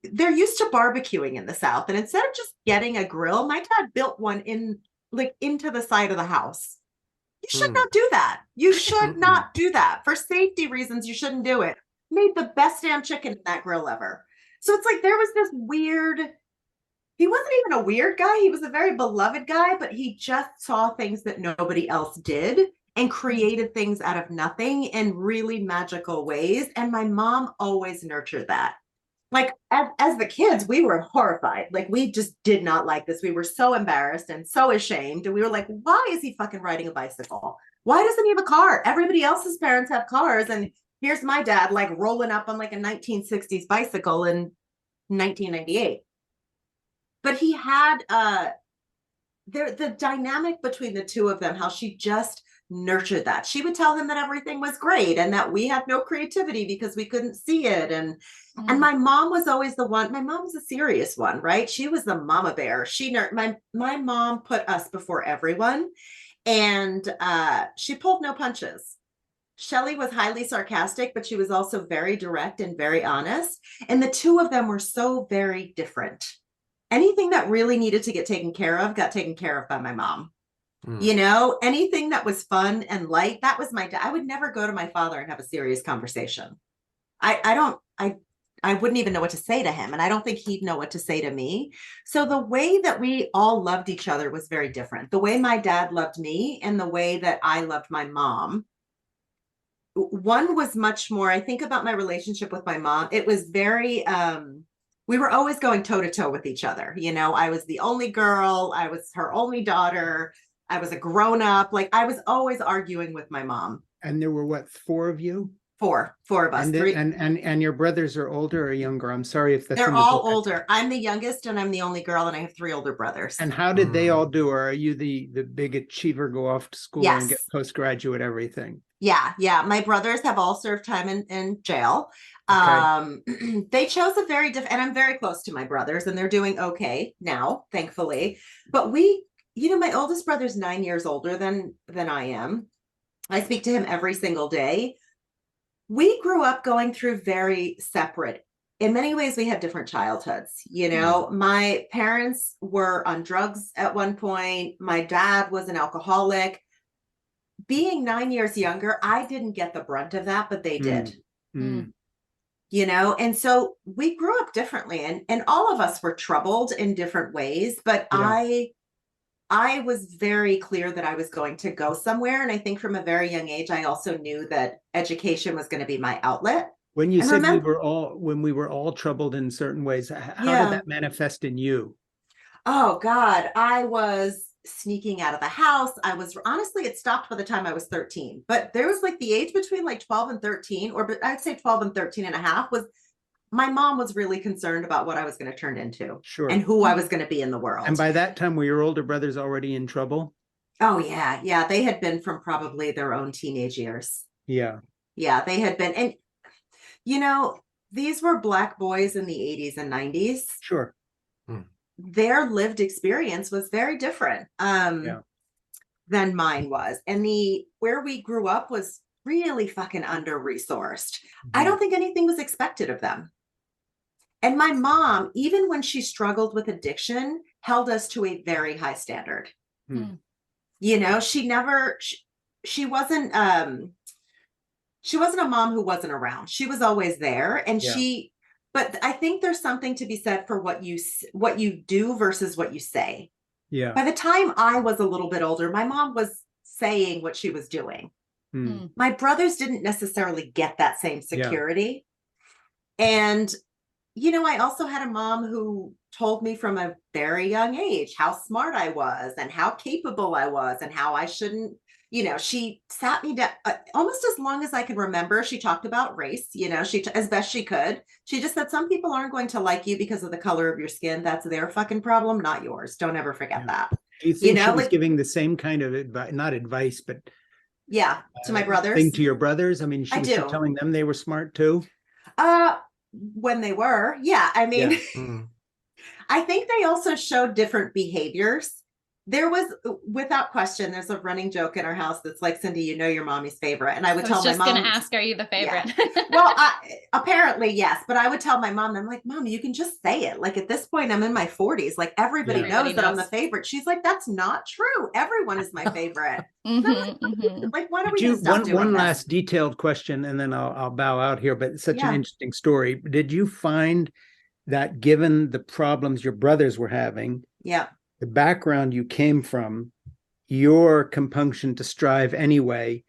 they're used to barbecuing in the South. And instead of just getting a grill, my dad built one into the side of the house. You should not do that. You should not do that. For safety reasons, you shouldn't do it. Made the best damn chicken in that grill ever. So it's like, there was this weird, he wasn't even a weird guy. He was a very beloved guy, but he just saw things that nobody else did. and created things out of nothing in really magical ways. And my mom always nurtured that. Like as the kids, we were horrified. Like we just did not like this. We were so embarrassed and so ashamed. And we were like, why is he fucking riding a bicycle? Why doesn't he have a car? Everybody else's parents have cars. And here's my dad like rolling up on like a 1960s bicycle in 1998. But he had the dynamic between the two of them, how she just nurtured that. She would tell him that everything was great and that we had no creativity because we couldn't see it. And my mom was always the one. My mom was a serious one, right? She was the mama bear. My mom put us before everyone, and she pulled no punches. Shelley was highly sarcastic, but she was also very direct and very honest. And the two of them were so very different. Anything that really needed to get taken care of got taken care of by my mom. You know, anything that was fun and light, that was my dad. I would never go to my father and have a serious conversation. I wouldn't even know what to say to him. And I don't think he'd know what to say to me. So the way that we all loved each other was very different. The way my dad loved me and the way that I loved my mom. One was much more, I think about my relationship with my mom. It was very, we were always going toe to toe with each other. You know, I was the only girl. I was her only daughter. I was a grown up. Like I was always arguing with my mom. And there were what, 4 of you? Four of us. And your brothers are older or younger? I'm sorry if that's. They're all older. I'm the youngest and I'm the only girl, and I have 3 older brothers. And how did they all do? Or are you the big achiever, go off to school and get postgraduate everything? Yeah. My brothers have all served time in jail. Okay. They chose a very different, and I'm very close to my brothers, and they're doing okay now, thankfully. But my oldest brother's 9 years older than I am. I speak to him every single day. We grew up going through very separate. In many ways, we had different childhoods. You know, my parents were on drugs at one point. My dad was an alcoholic. Being 9 years younger, I didn't get the brunt of that, but they did. You know, and so we grew up differently, and all of us were troubled in different ways. But I was very clear that I was going to go somewhere. And I think from a very young age, I also knew that education was going to be my outlet. When you said when we were all troubled in certain ways, how did that manifest in you? Oh God, I was sneaking out of the house. Honestly, it stopped by the time I was 13, but there was like the age between like 12 and 13, or I'd say 12 and 13 and a half my mom was really concerned about what I was going to turn into and who I was going to be in the world. And by that time, were your older brothers already in trouble? Oh yeah. Yeah. They had been from probably their own teenage years. Yeah. Yeah. They had been. And, you know, these were Black boys in the 80s and 90s. Sure. Their lived experience was very different than mine was. And where we grew up was really fucking under-resourced. I don't think anything was expected of them. And my mom, even when she struggled with addiction, held us to a very high standard. You know, she wasn't a mom who wasn't around. She was always there. And but I think there's something to be said for what you do versus what you say. Yeah. By the time I was a little bit older, my mom was saying what she was doing. My brothers didn't necessarily get that same security. And, you know, I also had a mom who told me from a very young age how smart I was and how capable I was and how I shouldn't, you know, she sat me down almost as long as I can remember. She talked about race, you know, as best she could. She just said, some people aren't going to like you because of the color of your skin. That's their fucking problem, not yours. Don't ever forget that. Do you think she was giving the same kind of advice, not advice, but to my brothers? Thing to your brothers? I mean, she was telling them they were smart too? When they were, I mean, I think they also showed different behaviors. There was, without question, there's a running joke in our house that's like, Cyndie, you know your mommy's favorite. And I would tell my mom. I was just going to ask, are you the favorite? Yeah. Well, apparently, yes. But I would tell my mom, I'm like, Mom, you can just say it. Like at this point, I'm in my 40s. Like everybody knows that I'm the favorite. She's like, that's not true. Everyone is my favorite. Like, why don't we just stop doing one last detailed question, and then I'll bow out here. But it's such an interesting story. Did you find that given the problems your brothers were having, the background you came from, your compunction to strive anyway,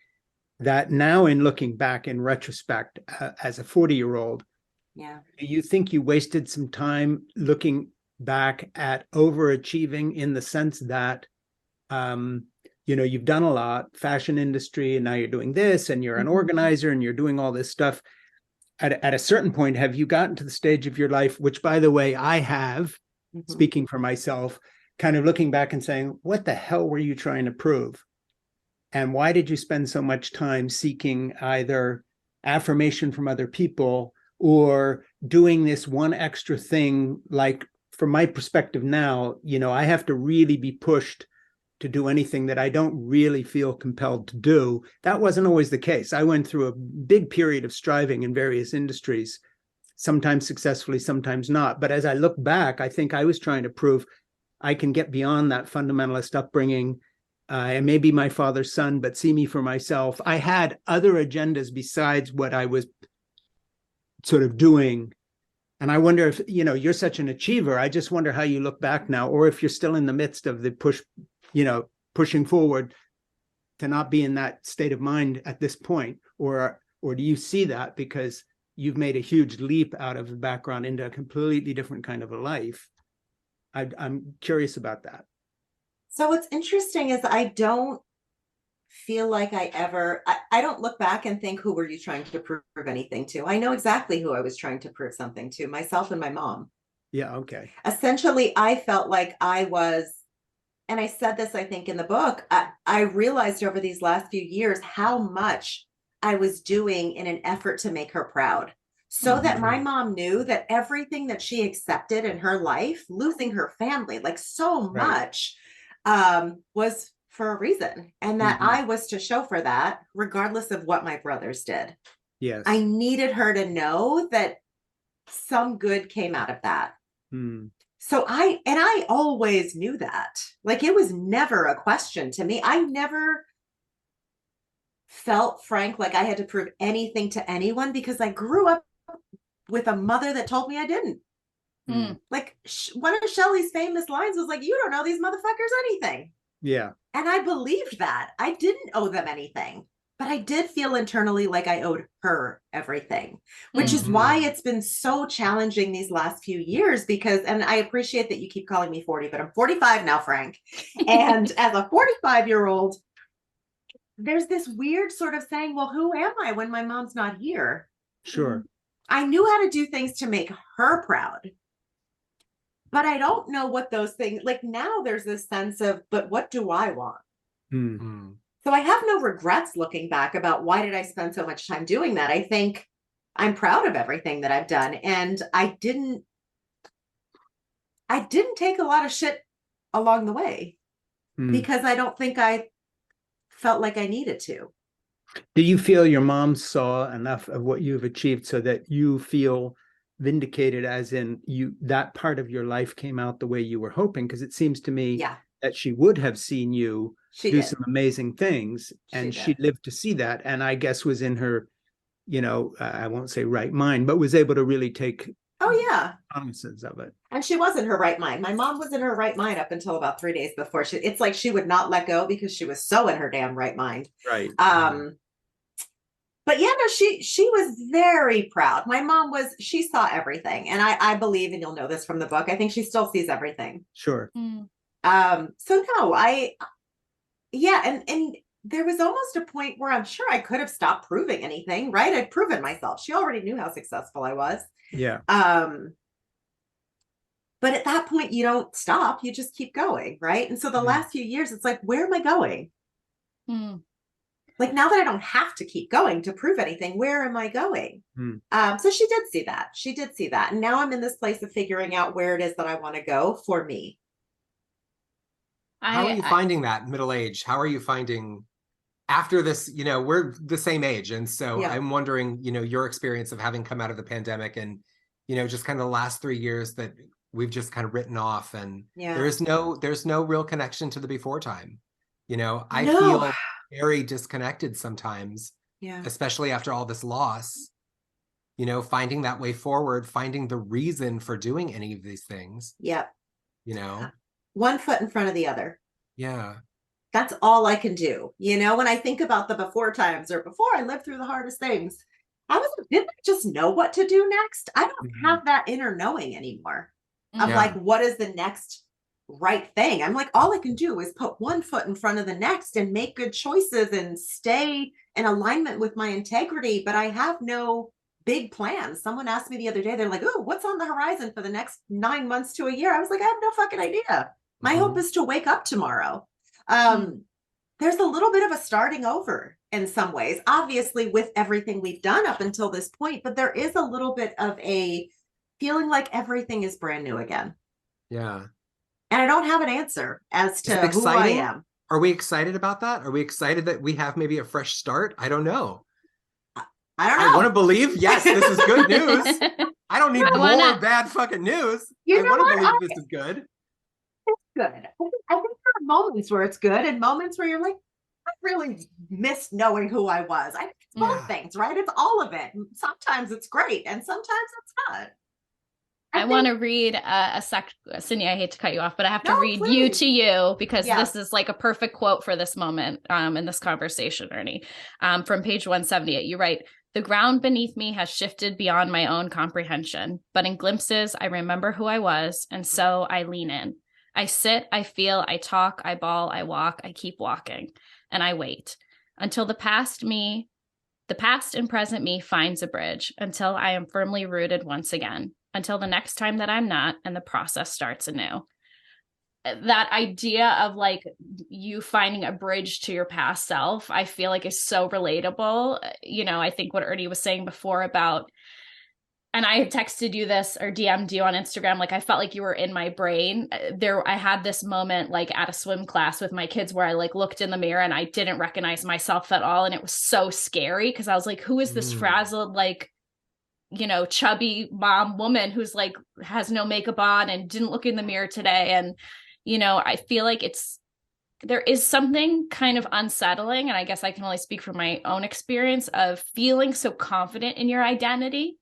that now in looking back in retrospect, as a 40-year-old, Yeah. do you think you wasted some time looking back at overachieving, in the sense that, you've done a lot, fashion industry, and now you're doing this, and you're an organizer, and you're doing all this stuff. At a certain point, have you gotten to the stage of your life, which, by the way, I have, speaking for myself, kind of looking back and saying, what the hell were you trying to prove? And why did you spend so much time seeking either affirmation from other people or doing this one extra thing? Like, from my perspective now, I have to really be pushed to do anything that I don't really feel compelled to do. That wasn't always the case. I went through a big period of striving in various industries, sometimes successfully, sometimes not. But as I look back, I think I was trying to prove I can get beyond that fundamentalist upbringing. And maybe my father's son, but see me for myself. I had other agendas besides what I was sort of doing. And I wonder if, you're such an achiever. I just wonder how you look back now, or if you're still in the midst of the pushing forward to not be in that state of mind at this point, or do you see that because you've made a huge leap out of the background into a completely different kind of a life? I'm curious about that. So what's interesting is I don't feel like I don't look back and think, who were you trying to prove anything to? I know exactly who I was trying to prove something to, myself and my mom. Yeah, okay. Essentially, I felt like I was, and I said this, I think, in the book, I realized over these last few years how much I was doing in an effort to make her proud. So that my mom knew that everything that she accepted in her life, losing her family, like so much, was for a reason. And that I was to show for that, regardless of what my brothers did. Yes. I needed her to know that some good came out of that. So I always knew that. Like, it was never a question to me. I never felt, Frank, like I had to prove anything to anyone, because I grew up with a mother that told me I didn't. Like, one of Shelley's famous lines was like, you don't know these motherfuckers anything. Yeah. And I believed that. I didn't owe them anything, but I did feel internally like I owed her everything, which is why it's been so challenging these last few years, because, and I appreciate that you keep calling me 40, but I'm 45 now, Frank. And as a 45-year-old, there's this weird sort of saying, well, who am I when my mom's not here? Sure. I knew how to do things to make her proud, but I don't know what those things, like, now there's this sense of, but what do I want? So I have no regrets looking back about why did I spend so much time doing that. I think I'm proud of everything that I've done. And I didn't take a lot of shit along the way because I don't think I felt like I needed to. Do you feel your mom saw enough of what you've achieved so that you feel vindicated, as in that part of your life came out the way you were hoping? Because it seems to me that she would have seen you do some amazing things, and she lived to see that, and I guess was in her, I won't say right mind, but was able to really take cognizance of it. And she was in her right mind. My mom was in her right mind up until about 3 days before. It's like she would not let go because she was so in her damn right mind. Right. But yeah, no, she was very proud. My mom she saw everything. And I believe, and you'll know this from the book, I think she still sees everything. Sure. So no, and there was almost a point where I'm sure I could have stopped proving anything, right? I'd proven myself. She already knew how successful I was. Yeah. But at that point, you don't stop, you just keep going, right? And so the last few years, it's like, where am I going? Like, now that I don't have to keep going to prove anything, where am I going? So she did see that. She did see that. And now I'm in this place of figuring out where it is that I want to go for me. How are you finding that middle age? How are you finding after this, we're the same age. And so I'm wondering, your experience of having come out of the pandemic and, just kind of the last 3 years that we've just kind of written off, and there's no real connection to the before time. I feel very disconnected sometimes, especially after all this loss, finding that way forward, finding the reason for doing any of these things. One foot in front of the other. Yeah. that's all I can do. You know, when I think about the before times or before I lived through the hardest things, didn't I just know what to do next? I don't have that inner knowing anymore of like, what is the next right thing? I'm like, all I can do is put one foot in front of the next and make good choices and stay in alignment with my integrity. But I have no big plans. Someone asked me the other day, they're like, oh, what's on the horizon for the next 9 months to a year? I was like, I have no fucking idea. My hope is to wake up tomorrow. There's a little bit of a starting over in some ways, obviously with everything we've done up until this point, but there is a little bit of a feeling like everything is brand new again. Yeah. And I don't have an answer as to who I am. Are we excited about that? Are we excited that we have maybe a fresh start? I don't know. I don't know. I want to believe, yes, this is good news. I don't need more bad fucking news. I want to believe this is good. It's good. I think there are moments where it's good and moments where you're like, I really missed knowing who I was. I think it's both things, right? It's all of it. Sometimes it's great and sometimes it's not. I want to read a Cyndie, I hate to cut you off, but I have to read you to you because this is like a perfect quote for this moment in this conversation, Ernie. From page 178, you write, "The ground beneath me has shifted beyond my own comprehension, but in glimpses, I remember who I was, and so I lean in. I sit, I feel, I talk, I bawl, I walk, I keep walking, and I wait until the past and present me finds a bridge, until I am firmly rooted once again, until the next time that I'm not, and the process starts anew." That idea of like you finding a bridge to your past self, I feel like is so relatable. You know, I think what Ernie was saying before about, and I had texted you this or DM'd you on Instagram, like I felt like you were in my brain. I had this moment like at a swim class with my kids where I like looked in the mirror and I didn't recognize myself at all. And it was so scary because I was like, who is this frazzled, like, you know, chubby mom woman who's like has no makeup on and didn't look in the mirror today? And, you know, I feel like there is something kind of unsettling. And I guess I can only speak from my own experience of feeling so confident in your identity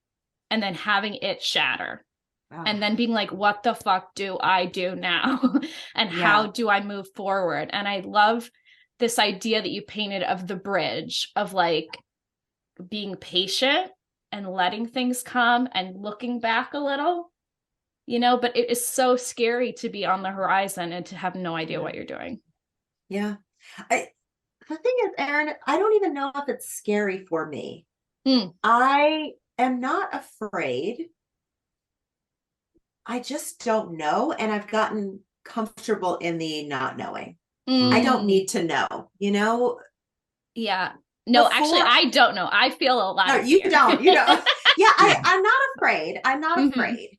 and then having it shatter. Wow. And then being like, what the fuck do I do now? And how do I move forward? And I love this idea that you painted of the bridge of like being patient and letting things come and looking back a little, you know, but it is so scary to be on the horizon and to have no idea what you're doing. Yeah. The thing is, Erin, I don't even know if it's scary for me. I am not afraid. I just don't know. And I've gotten comfortable in the not knowing. I don't need to know, you know? Yeah. No, actually, I don't know. I feel a lot. No, you don't. You know. Yeah, I'm not afraid. I'm not afraid.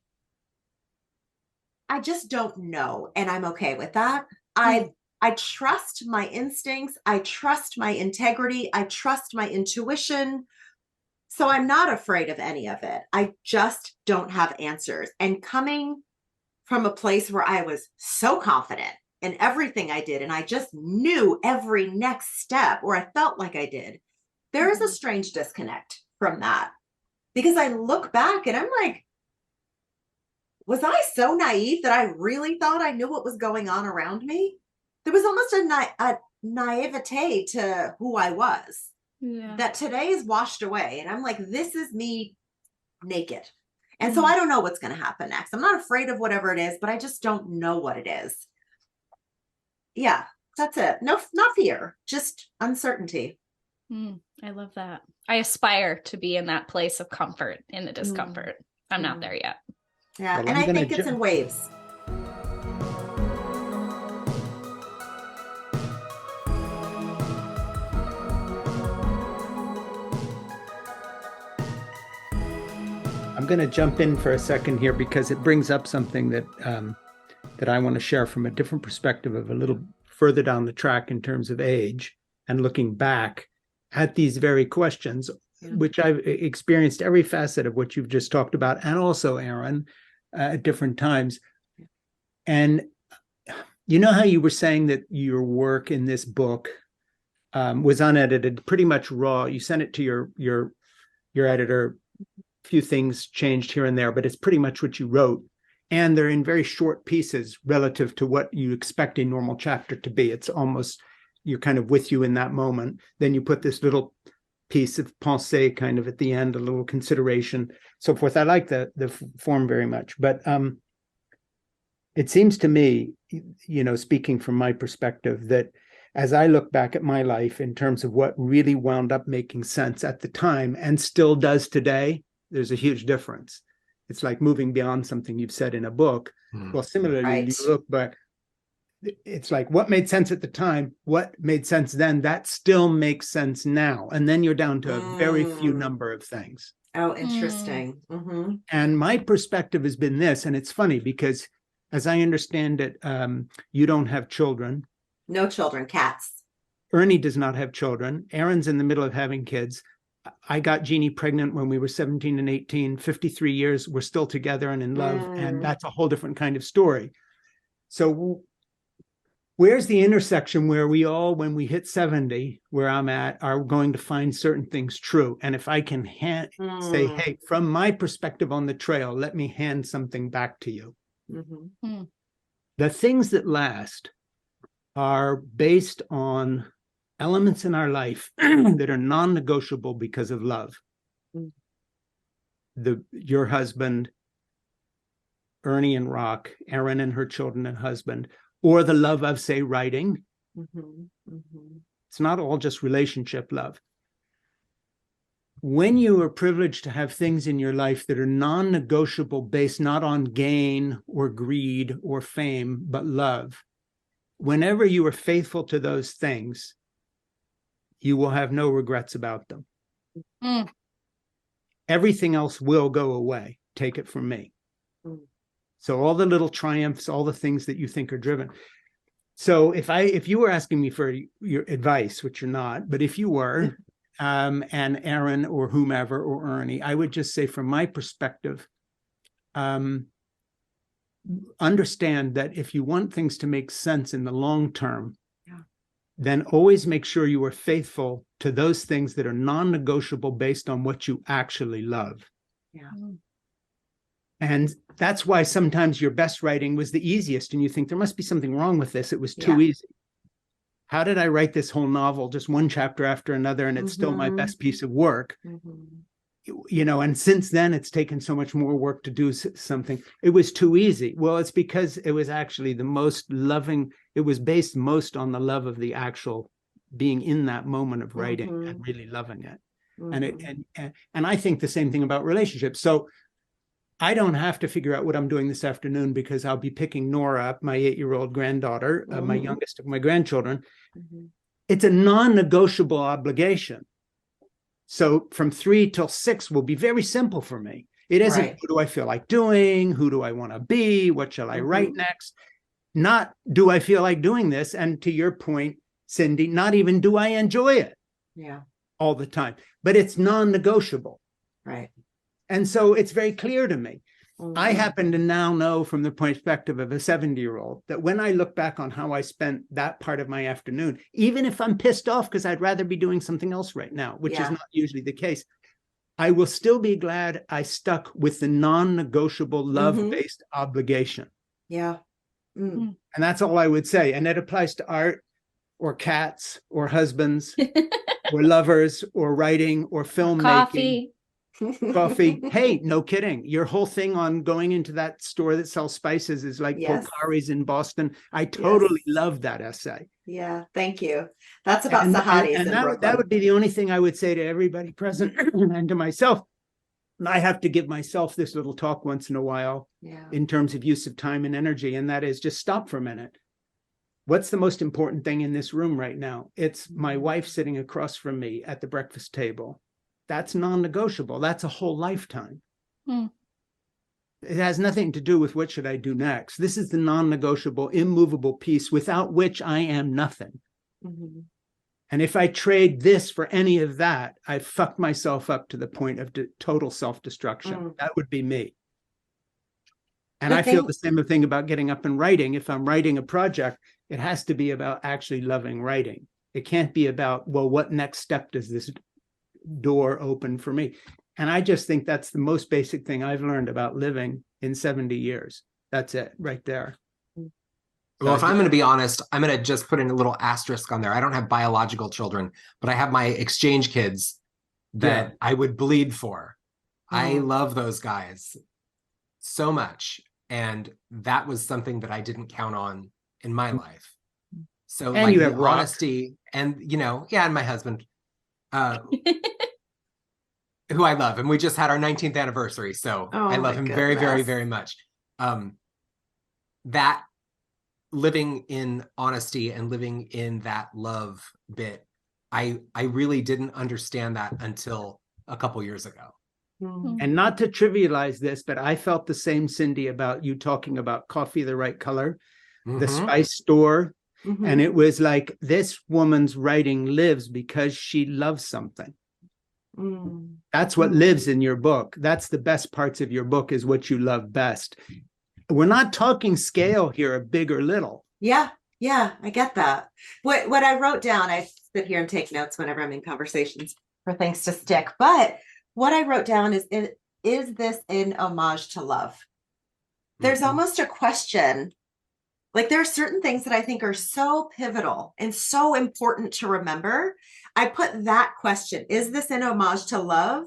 I just don't know. And I'm okay with that. I trust my instincts. I trust my integrity. I trust my intuition. So I'm not afraid of any of it. I just don't have answers. And coming from a place where I was so confident in everything I did, and I just knew every next step, or I felt like I did, there is a strange disconnect from that. Because I look back and I'm like, was I so naive that I really thought I knew what was going on around me? There was almost a naivete to who I was. That today is washed away. And I'm like, this is me naked. And so I don't know what's going to happen next. I'm not afraid of whatever it is, but I just don't know what it is. Yeah, that's it. No, not fear, just uncertainty. I love that. I aspire to be in that place of comfort in the discomfort. I'm not there yet. Yeah, well, and I think it's in waves. I'm going to jump in for a second here because it brings up something that that I want to share from a different perspective of a little further down the track in terms of age and looking back at these very questions, which I've experienced every facet of what you've just talked about, and also, Erin, at different times. And you know how you were saying that your work in this book was unedited, pretty much raw. You sent it to your editor. A few things changed here and there, but it's pretty much what you wrote. And they're in very short pieces relative to what you expect a normal chapter to be. It's almost you're kind of with you in that moment. Then you put this little piece of pensée kind of at the end, a little consideration, so forth. I like the form very much, but it seems to me, speaking from my perspective, that as I look back at my life in terms of what really wound up making sense at the time and still does today, there's a huge difference. It's like moving beyond something you've said in a book. Well, similarly, Right. you look back, it's like what made sense at the time, what made sense then, that still makes sense now. And then you're down to a very few number of things. Oh, interesting. And my perspective has been this, and it's funny because as I understand it, you don't have children. No children, cats. Ernie does not have children. Aaron's in the middle of having kids. I got Jeannie pregnant when we were 17 and 18, 53 years. We're still together and in love. And that's a whole different kind of story. So where's the intersection where we all, when we hit 70, where I'm at, are going to find certain things true? And if I can say, hey, from my perspective on the trail, let me hand something back to you. The things that last are based on elements in our life that are non-negotiable because of love. Your husband, Ernie and Rock, Erin and her children and husband, or the love of, say, writing. It's not all just relationship love. When you are privileged to have things in your life that are non-negotiable, based not on gain or greed or fame, but love, whenever you are faithful to those things, you will have no regrets about them. Everything else will go away. Take it from me. So all the little triumphs, all the things that you think are driven. So if you were asking me for your advice, which you're not, but if you were, and Aaron or whomever or Ernie, I would just say from my perspective, understand that if you want things to make sense in the long term, then always make sure you are faithful to those things that are non-negotiable based on what you actually love. And that's why sometimes your best writing was the easiest, and you think there must be something wrong with this. It was too easy. How did I write this whole novel, just one chapter after another, and it's still my best piece of work? And since then, it's taken so much more work to do something. It was too easy. Well, it's because it was actually the most loving. It was based most on the love of the actual being in that moment of writing and really loving it. And I think the same thing about relationships. So I don't have to figure out what I'm doing this afternoon because I'll be picking Nora up, my 8-year-old granddaughter, my youngest of my grandchildren. It's a non-negotiable obligation. So from 3 till 6 will be very simple for me. It isn't, what do I feel like doing? Who do I want to be? What shall I write next? Not, do I feel like doing this? And to your point, Cyndie, not even do I enjoy it all the time, but it's non-negotiable. Right. And so it's very clear to me. I happen to now know from the perspective of a 70-year-old that when I look back on how I spent that part of my afternoon, even if I'm pissed off because I'd rather be doing something else right now, which is not usually the case, I will still be glad I stuck with the non-negotiable love-based obligation. And that's all I would say. And that applies to art or cats or husbands or lovers or writing or filmmaking. Coffee. Hey, no kidding. Your whole thing on going into that store that sells spices is like Pocari's in Boston. I totally love that essay. Yeah, thank you. That's about Sahadi's in Brooklyn. That would be the only thing I would say to everybody present and to myself. And I have to give myself this little talk once in a while in terms of use of time and energy. And that is just stop for a minute. What's the most important thing in this room right now? It's my wife sitting across from me at the breakfast table. That's non-negotiable. That's a whole lifetime. It has nothing to do with what should I do next. This is the non-negotiable, immovable piece without which I am nothing. And if I trade this for any of that, I've fucked myself up to the point of total self-destruction. That would be me. And I feel the same thing about getting up and writing. If I'm writing a project, it has to be about actually loving writing. It can't be about, well, what next step does this door open for me? And I just think that's the most basic thing I've learned about living in 70 years. That's it right there. Well, if I'm going to be honest, I'm going to just put in a little asterisk on there. I don't have biological children, but I have my exchange kids that I would bleed for. I love those guys so much. And that was something that I didn't count on in my life. So and like you the have Rock. honesty and, and my husband, who I love. And we just had our 19th anniversary. So I love him very, very, very much. That living in honesty and living in that love bit, I really didn't understand that until a couple years ago. And not to trivialize this, but I felt the same, Cyndie, about you talking about Coffee the Right Color, the spice store. And it was like, this woman's writing lives because she loves something. That's what lives in your book. That's the best parts of your book, is what you love best. We're not talking scale here of big or little. Yeah, I get that. What I wrote down, I sit here and take notes whenever I'm in conversations for things to stick. But what I wrote down is this an homage to love? There's almost a question. Like, there are certain things that I think are so pivotal and so important to remember. I put that question, is this an homage to love?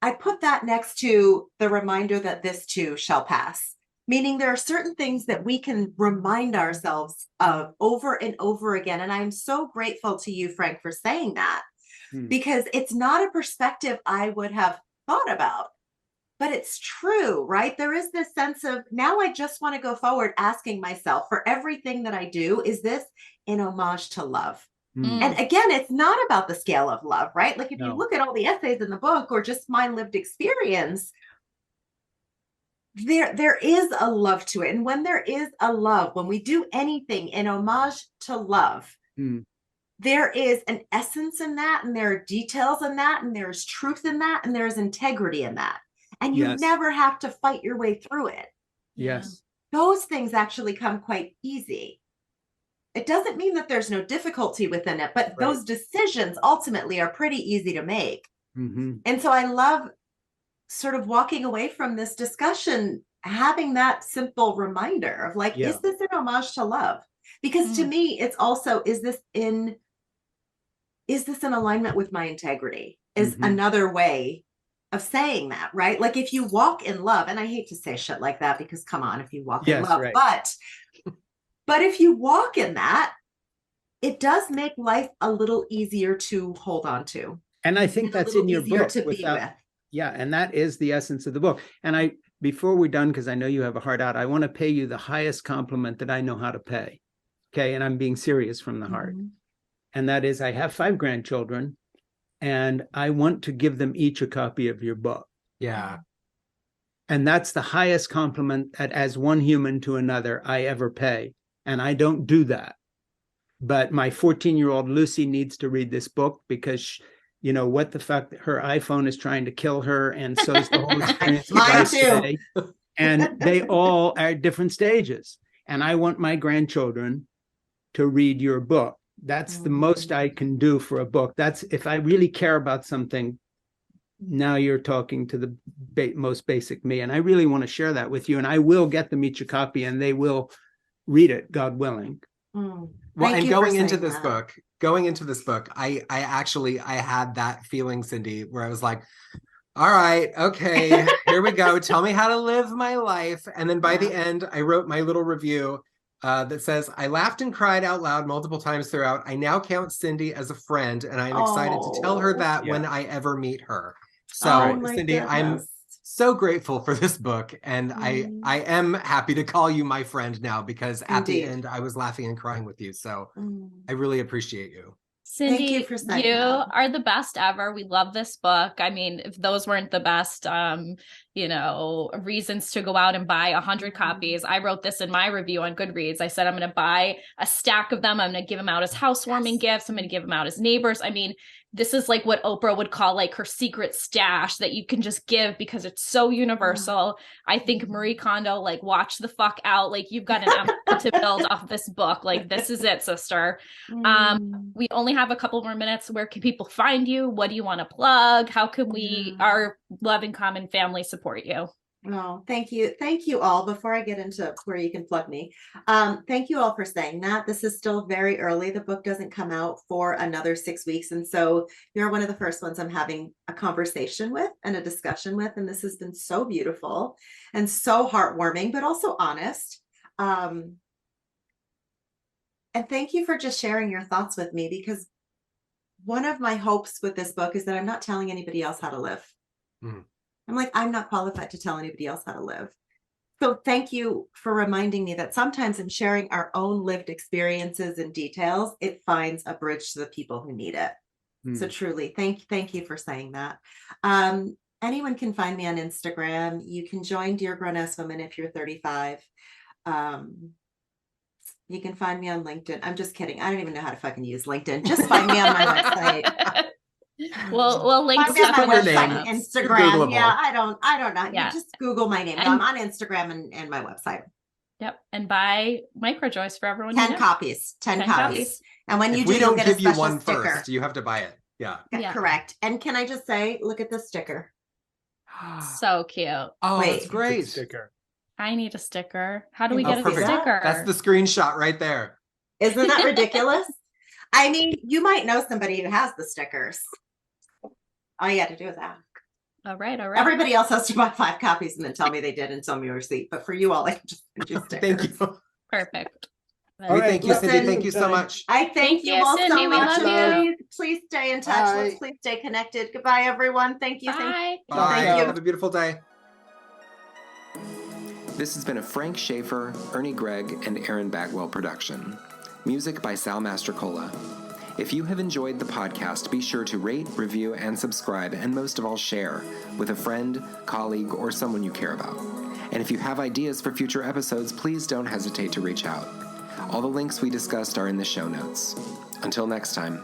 I put that next to the reminder that this too shall pass. Meaning there are certain things that we can remind ourselves of over and over again. And I'm so grateful to you, Frank, for saying that, because it's not a perspective I would have thought about. But it's true, right? There is this sense of, now I just want to go forward asking myself, for everything that I do, is this an homage to love? And again, it's not about the scale of love, right? Like if you look at all the essays in the book or just my lived experience, there is a love to it. And when there is a love, when we do anything in homage to love, there is an essence in that, and there are details in that, and there's truth in that, and there's integrity in that. And you never have to fight your way through it. Yes. Those things actually come quite easy. It doesn't mean that there's no difficulty within it, but those decisions ultimately are pretty easy to make. And so I love sort of walking away from this discussion, having that simple reminder of like, is this an homage to love? Because to me, it's also, is this in alignment with my integrity? Is another way of saying that, right? Like if you walk in love, and I hate to say shit like that because come on, if you walk in love, but if you walk in that, it does make life a little easier to hold on to. And I think that's in your book. To be with. Yeah, and that is the essence of the book. And before we're done, because I know you have a heart out, I want to pay you the highest compliment that I know how to pay. Okay, and I'm being serious from the heart. And that is, I have 5 grandchildren, and I want to give them each a copy of your book. Yeah. And that's the highest compliment as one human to another I ever pay. And I don't do that. But my 14-year-old Lucy needs to read this book because, what the fuck, her iPhone is trying to kill her. And so is the whole experience. Mine too. And they all are at different stages. And I want my grandchildren to read your book. That's the most I can do for a book. That's, if I really care about something, now you're talking to the most basic me. And I really want to share that with you. And I will get them each a copy, and they will read it, God willing. Well, and going into this book, I had that feeling, Cyndie, where I was like, all right, okay, here we go. Tell me how to live my life. And then by the end, I wrote my little review that says, I laughed and cried out loud multiple times throughout. I now count Cyndie as a friend, and I'm excited to tell her that when I ever meet her. So, Cyndie, I'm so grateful for this book, and I am happy to call you my friend now, because at the end I was laughing and crying with you. So I really appreciate you. Cyndie, thank you for saying that. Are the best ever. We love this book. I mean, if those weren't the best, reasons to go out and buy 100 copies. I wrote this in my review on Goodreads. I said, I'm going to buy a stack of them. I'm going to give them out as housewarming gifts. I'm going to give them out as neighbors. I mean, this is like what Oprah would call like her secret stash that you can just give because it's so universal. I think Marie Kondo, like, watch the fuck out. Like, you've got an empire to build off this book. Like, this is it, sister. We only have a couple more minutes. Where can people find you? What do you want to plug? How can we, our Love in Common family, support you? Oh, thank you. Thank you all. Before I get into where you can plug me, thank you all for saying that. This is still very early. The book doesn't come out for another 6 weeks. And so you're one of the first ones I'm having a conversation with and a discussion with. And this has been so beautiful and so heartwarming, but also honest. And thank you for just sharing your thoughts with me, because one of my hopes with this book is that I'm not telling anybody else how to live. Mm. I'm not qualified to tell anybody else how to live. So thank you for reminding me that sometimes in sharing our own lived experiences and details, it finds a bridge to the people who need it. So truly, thank you for saying that. Anyone can find me on Instagram. You can join Dear Grown-Ass Women if you're 35. You can find me on LinkedIn. I'm just kidding. I don't even know how to fucking use LinkedIn. Just find me on my website. We'll link my website and Instagram. Googleable. Yeah, I don't know. Yeah. You just Google my name. I'm on Instagram and my website. Yep. And buy Microjoys for everyone. 10 copies. 10 copies. And when you do, we don't you'll get a give you special one sticker. first. You have to buy it. Yeah. Correct. And can I just say, look at this sticker. So cute. Oh, wait, it's great. Sticker. I need a sticker. How do we get a perfect. sticker? That's the screenshot right there. Isn't that ridiculous? I mean, you might know somebody who has the stickers. All you got to do is ask. All right. Everybody else has to buy 5 copies and then tell me they did and send me a receipt. But for you all, I can just send you stickers. Thank you. Perfect. Thank you, Cyndie. Thank you so much. I thank you all Cyndie. so much. We love you. Please stay in touch. Let's please stay connected. Goodbye, everyone. Thank you. Bye. Bye. Thank you. Have a beautiful day. This has been a Frank Schaefer, Ernie Gregg, and Aaron Bagwell production. Music by Sal Mastrocola. If you have enjoyed the podcast, be sure to rate, review, and subscribe, and most of all, share with a friend, colleague, or someone you care about. And if you have ideas for future episodes, please don't hesitate to reach out. All the links we discussed are in the show notes. Until next time.